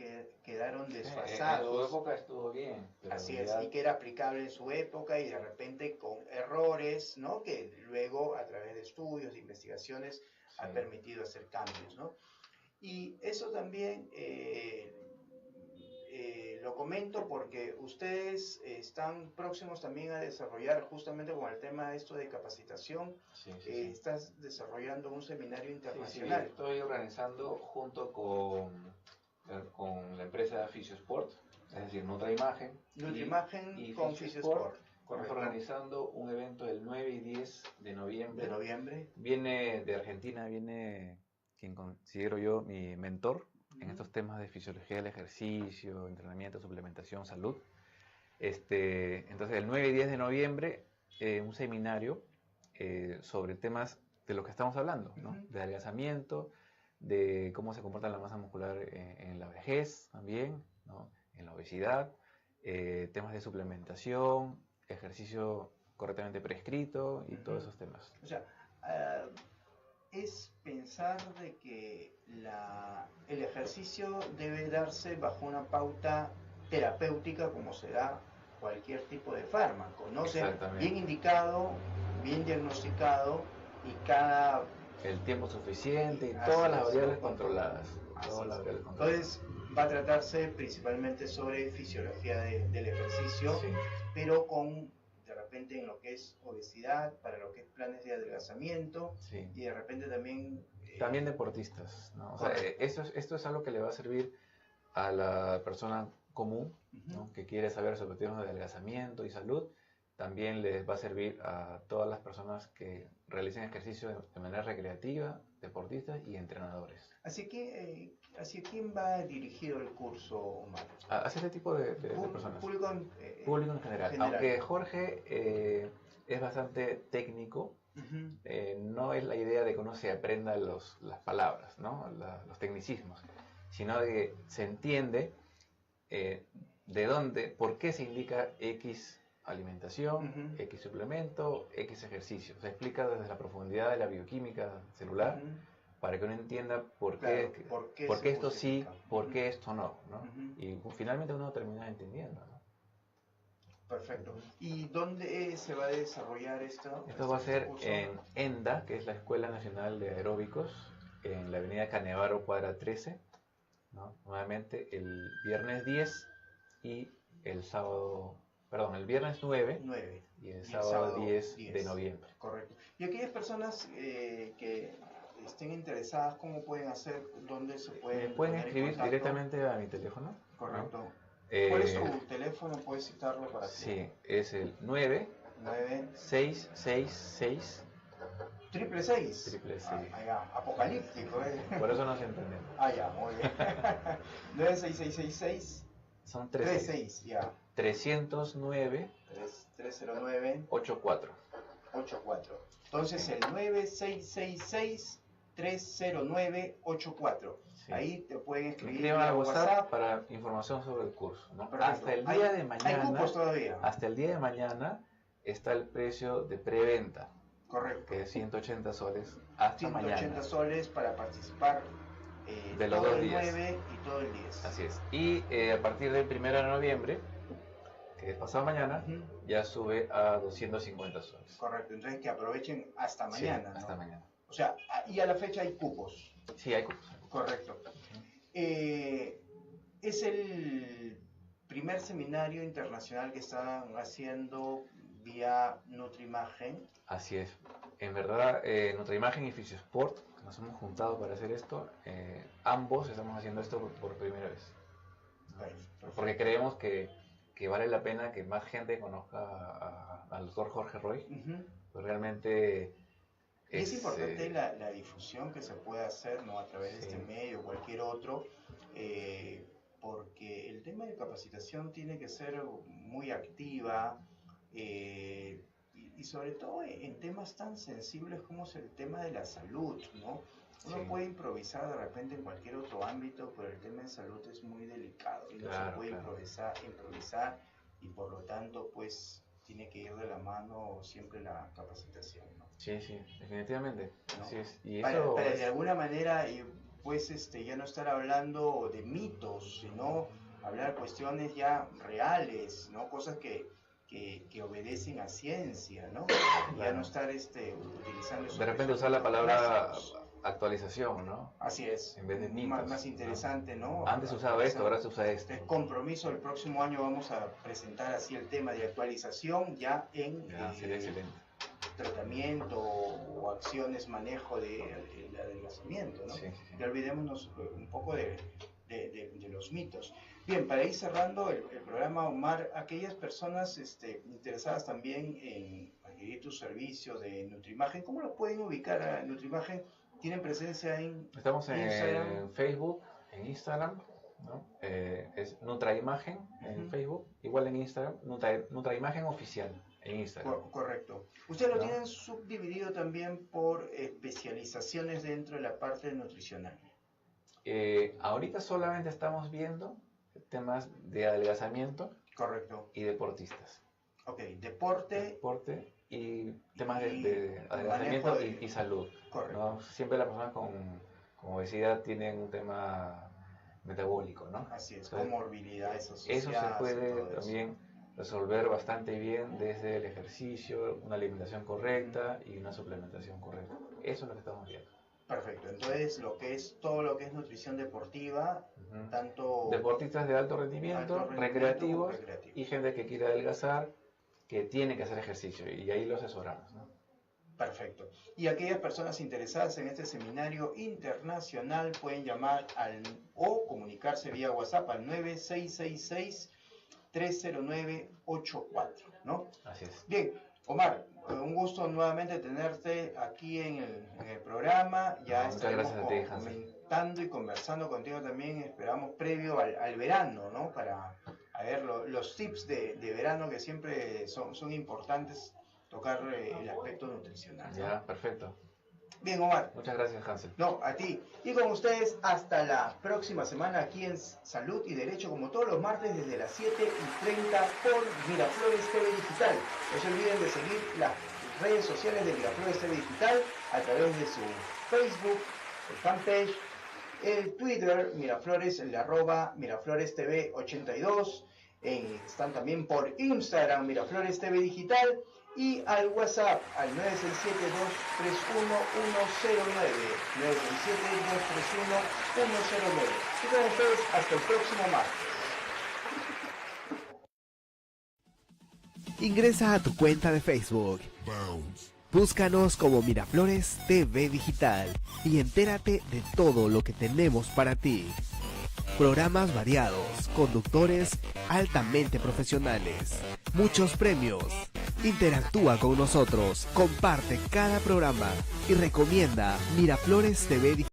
quedaron desfasados. En su época estuvo bien. Así es, y que era aplicable en su época y de repente con errores, ¿no? Que luego a través de estudios, de investigaciones, ha permitido hacer cambios, ¿no? Y eso también lo comento porque ustedes están próximos también a desarrollar, justamente con el tema de esto de capacitación, estás desarrollando un seminario internacional. Sí, estoy organizando junto con la empresa Fisiosport, es decir, NutriImagen NutriImagen con Fisiosport. Estamos organizando un evento el 9 y 10 de noviembre. ¿De noviembre? Viene de Argentina, viene quien considero yo mi mentor en estos temas de fisiología del ejercicio, entrenamiento, suplementación, salud. Entonces, el 9 y 10 de noviembre, un seminario sobre temas de lo que estamos hablando, ¿no? De adelgazamiento, de cómo se comporta la masa muscular en la vejez también, ¿no? En la obesidad, temas de suplementación, ejercicio correctamente prescrito y todos esos temas. O sea, es pensar de que el ejercicio debe darse bajo una pauta terapéutica como se da cualquier tipo de fármaco, ¿no? O sea, bien indicado, bien diagnosticado y el tiempo suficiente y todas las variables controladas. Entonces va a tratarse principalmente sobre fisiología del ejercicio, pero con de repente en lo que es obesidad, para lo que es planes de adelgazamiento y de repente también deportistas, ¿no? O sea, esto es algo que le va a servir a la persona común, ¿no? Que quiere saber sobre temas de adelgazamiento y salud. También les va a servir a todas las personas que realicen ejercicio de manera recreativa, deportistas y entrenadores. ¿Hacia quién va dirigido el curso, Omar? Hacia este tipo de personas. Público en general. Aunque Jorge es bastante técnico, no es la idea de que uno se aprenda las palabras, ¿no? Los tecnicismos, sino de que se entiende de dónde, por qué se indica X alimentación, X suplemento, X ejercicio. Se explica desde la profundidad de la bioquímica celular para que uno entienda por qué esto sí, por qué esto no, ¿no? Y finalmente uno termina entendiendo, ¿no? Perfecto. ¿Y dónde se va a desarrollar esto? Esto va a ser en ENDA, que es la Escuela Nacional de Aeróbicos, en la avenida Canevaro, cuadra 13, ¿no? Nuevamente el viernes 10 y el sábado Perdón, el viernes 9 9 y el y sábado 10 de noviembre. Correcto. Y aquellas personas que estén interesadas, ¿cómo pueden hacer? ¿Dónde se Me pueden pueden poner en escribir contacto? directamente a mi teléfono. ¿no? Correcto. ¿Cuál es Eh, tu teléfono? ¿Puedes citarlo para ti? Sí, es el 9 9 666 triple 6. triple sí. Ya, apocalíptico, Por eso no se entiende. Ya, muy bien. 96666 Son 36, ya. 309 309 84. 84. Entonces el 9666 30984. Sí. Ahí te pueden Me escribir escriban vía al WhatsApp para información sobre el curso. ¿no? Perfecto. Hasta el día de Hay mañana. cupos todavía. Hasta el día de mañana está el precio de preventa, Correcto. que es 180 soles hasta 180 mañana. soles para participar De los todo dos el días. 9 y todo el 10. Así es. Y a partir del 1 de noviembre, que es pasado mañana, Ujú. ya sube a 250 soles. Correcto. Entonces que aprovechen hasta Sí, mañana. ¿no? hasta mañana. O sea, y a la fecha hay cupos. Sí, hay cupos. Correcto. Es el primer seminario internacional que están haciendo vía Nutrimagen. Así es. En verdad, Nutrimagen y Fisiosport, que nos hemos juntado para hacer esto, ambos estamos haciendo esto por primera vez. Perfecto. Porque creemos que vale la pena que más gente conozca al doctor Jorge Roy. Ujú. Pues realmente Y es importante la difusión que se puede hacer, ¿no? A través de Sí. este medio o cualquier otro, porque el tema de capacitación tiene que ser muy activa y sobre todo en temas tan sensibles como es el tema de la salud, ¿no? Uno Sí. puede improvisar de repente en cualquier otro ámbito, pero el tema de salud es muy delicado y no se Claro, puede claro. improvisar y por lo tanto pues tiene que ir de la mano siempre la capacitación, ¿no? Sí, sí, definitivamente. ¿No? Así es. Y Para eso de alguna manera pues ya no estar hablando de mitos, sino hablar cuestiones ya reales, ¿no? Cosas que obedecen a ciencia, ¿no? Y ya Claro. no estar utilizando esos de repente usar la palabra clásicos. actualización, ¿no? Así es, en vez de mitos, más interesante, ¿no? Antes usaba esto, ahora se usa esto. Este compromiso, el próximo año vamos a presentar así el tema de actualización ya en Ya, sería excelente. tratamiento o acciones, manejo del adelgazamiento, ¿no? Sí, sí, sí. Y olvidémonos un poco de los mitos. Bien, para ir cerrando el programa, Omar, aquellas personas interesadas también en adquirir tu servicio de Nutrimagen, ¿cómo lo pueden ubicar a Nutrimagen? ¿Tienen presencia en Estamos en Instagram? Facebook, en Instagram, ¿no? Es Nutraimagen en Ujú. Facebook, igual en Instagram, Nutraimagen Oficial en Instagram. Correcto. Ustedes lo ¿No? tienen subdividido también por especializaciones dentro de la parte nutricional. Ahorita solamente estamos viendo temas de adelgazamiento Correcto. y deportistas. Ok, deporte. Deporte y temas Y de adelgazamiento manejo de- y salud. Correcto. ¿no? Siempre las personas con obesidad tienen un tema metabólico, ¿no? Así es, Entonces, comorbilidades eso asociadas. se puede y todo eso. también resolver bastante bien desde el ejercicio, una alimentación correcta y una suplementación correcta. Eso es lo que estamos viendo. Perfecto, entonces todo lo que es nutrición deportiva, Ujú. tanto Deportistas de alto rendimiento, alto rendimiento recreativos, como recreativo. y gente que quiere adelgazar, que tiene que hacer ejercicio, y ahí lo asesoramos, ¿no? Perfecto. Y aquellas personas interesadas en este seminario internacional pueden llamar o comunicarse vía WhatsApp al 9666-30984, ¿no? Así es. Bien, Omar, un gusto nuevamente tenerte aquí en el programa. Ya Muchas estaremos gracias a ti, Hansel. comentando y conversando contigo también. Esperamos previo al verano, ¿no? Para ver los tips de verano que siempre son importantes, tocar el aspecto nutricional, ¿no? Ya, perfecto. Bien, Omar. Muchas gracias, Hansel. No, a ti. Y con ustedes hasta la próxima semana aquí en Salud y Derecho, como todos los martes desde las 7:30 por Miraflores TV Digital. No se olviden de seguir las redes sociales de Miraflores TV Digital a través de su Facebook, el fanpage, el Twitter, Miraflores, el @Miraflores TV 82. Están también por Instagram, Miraflores TV Digital. Y al WhatsApp al 967-231-109. 967-231-109. Y con ustedes hasta el próximo martes. Ingresa a tu cuenta de Facebook. Búscanos como Miraflores TV Digital y entérate de todo lo que tenemos para ti. Programas variados, conductores altamente profesionales, muchos premios. Interactúa con nosotros, comparte cada programa y recomienda Miraflores TV Digital.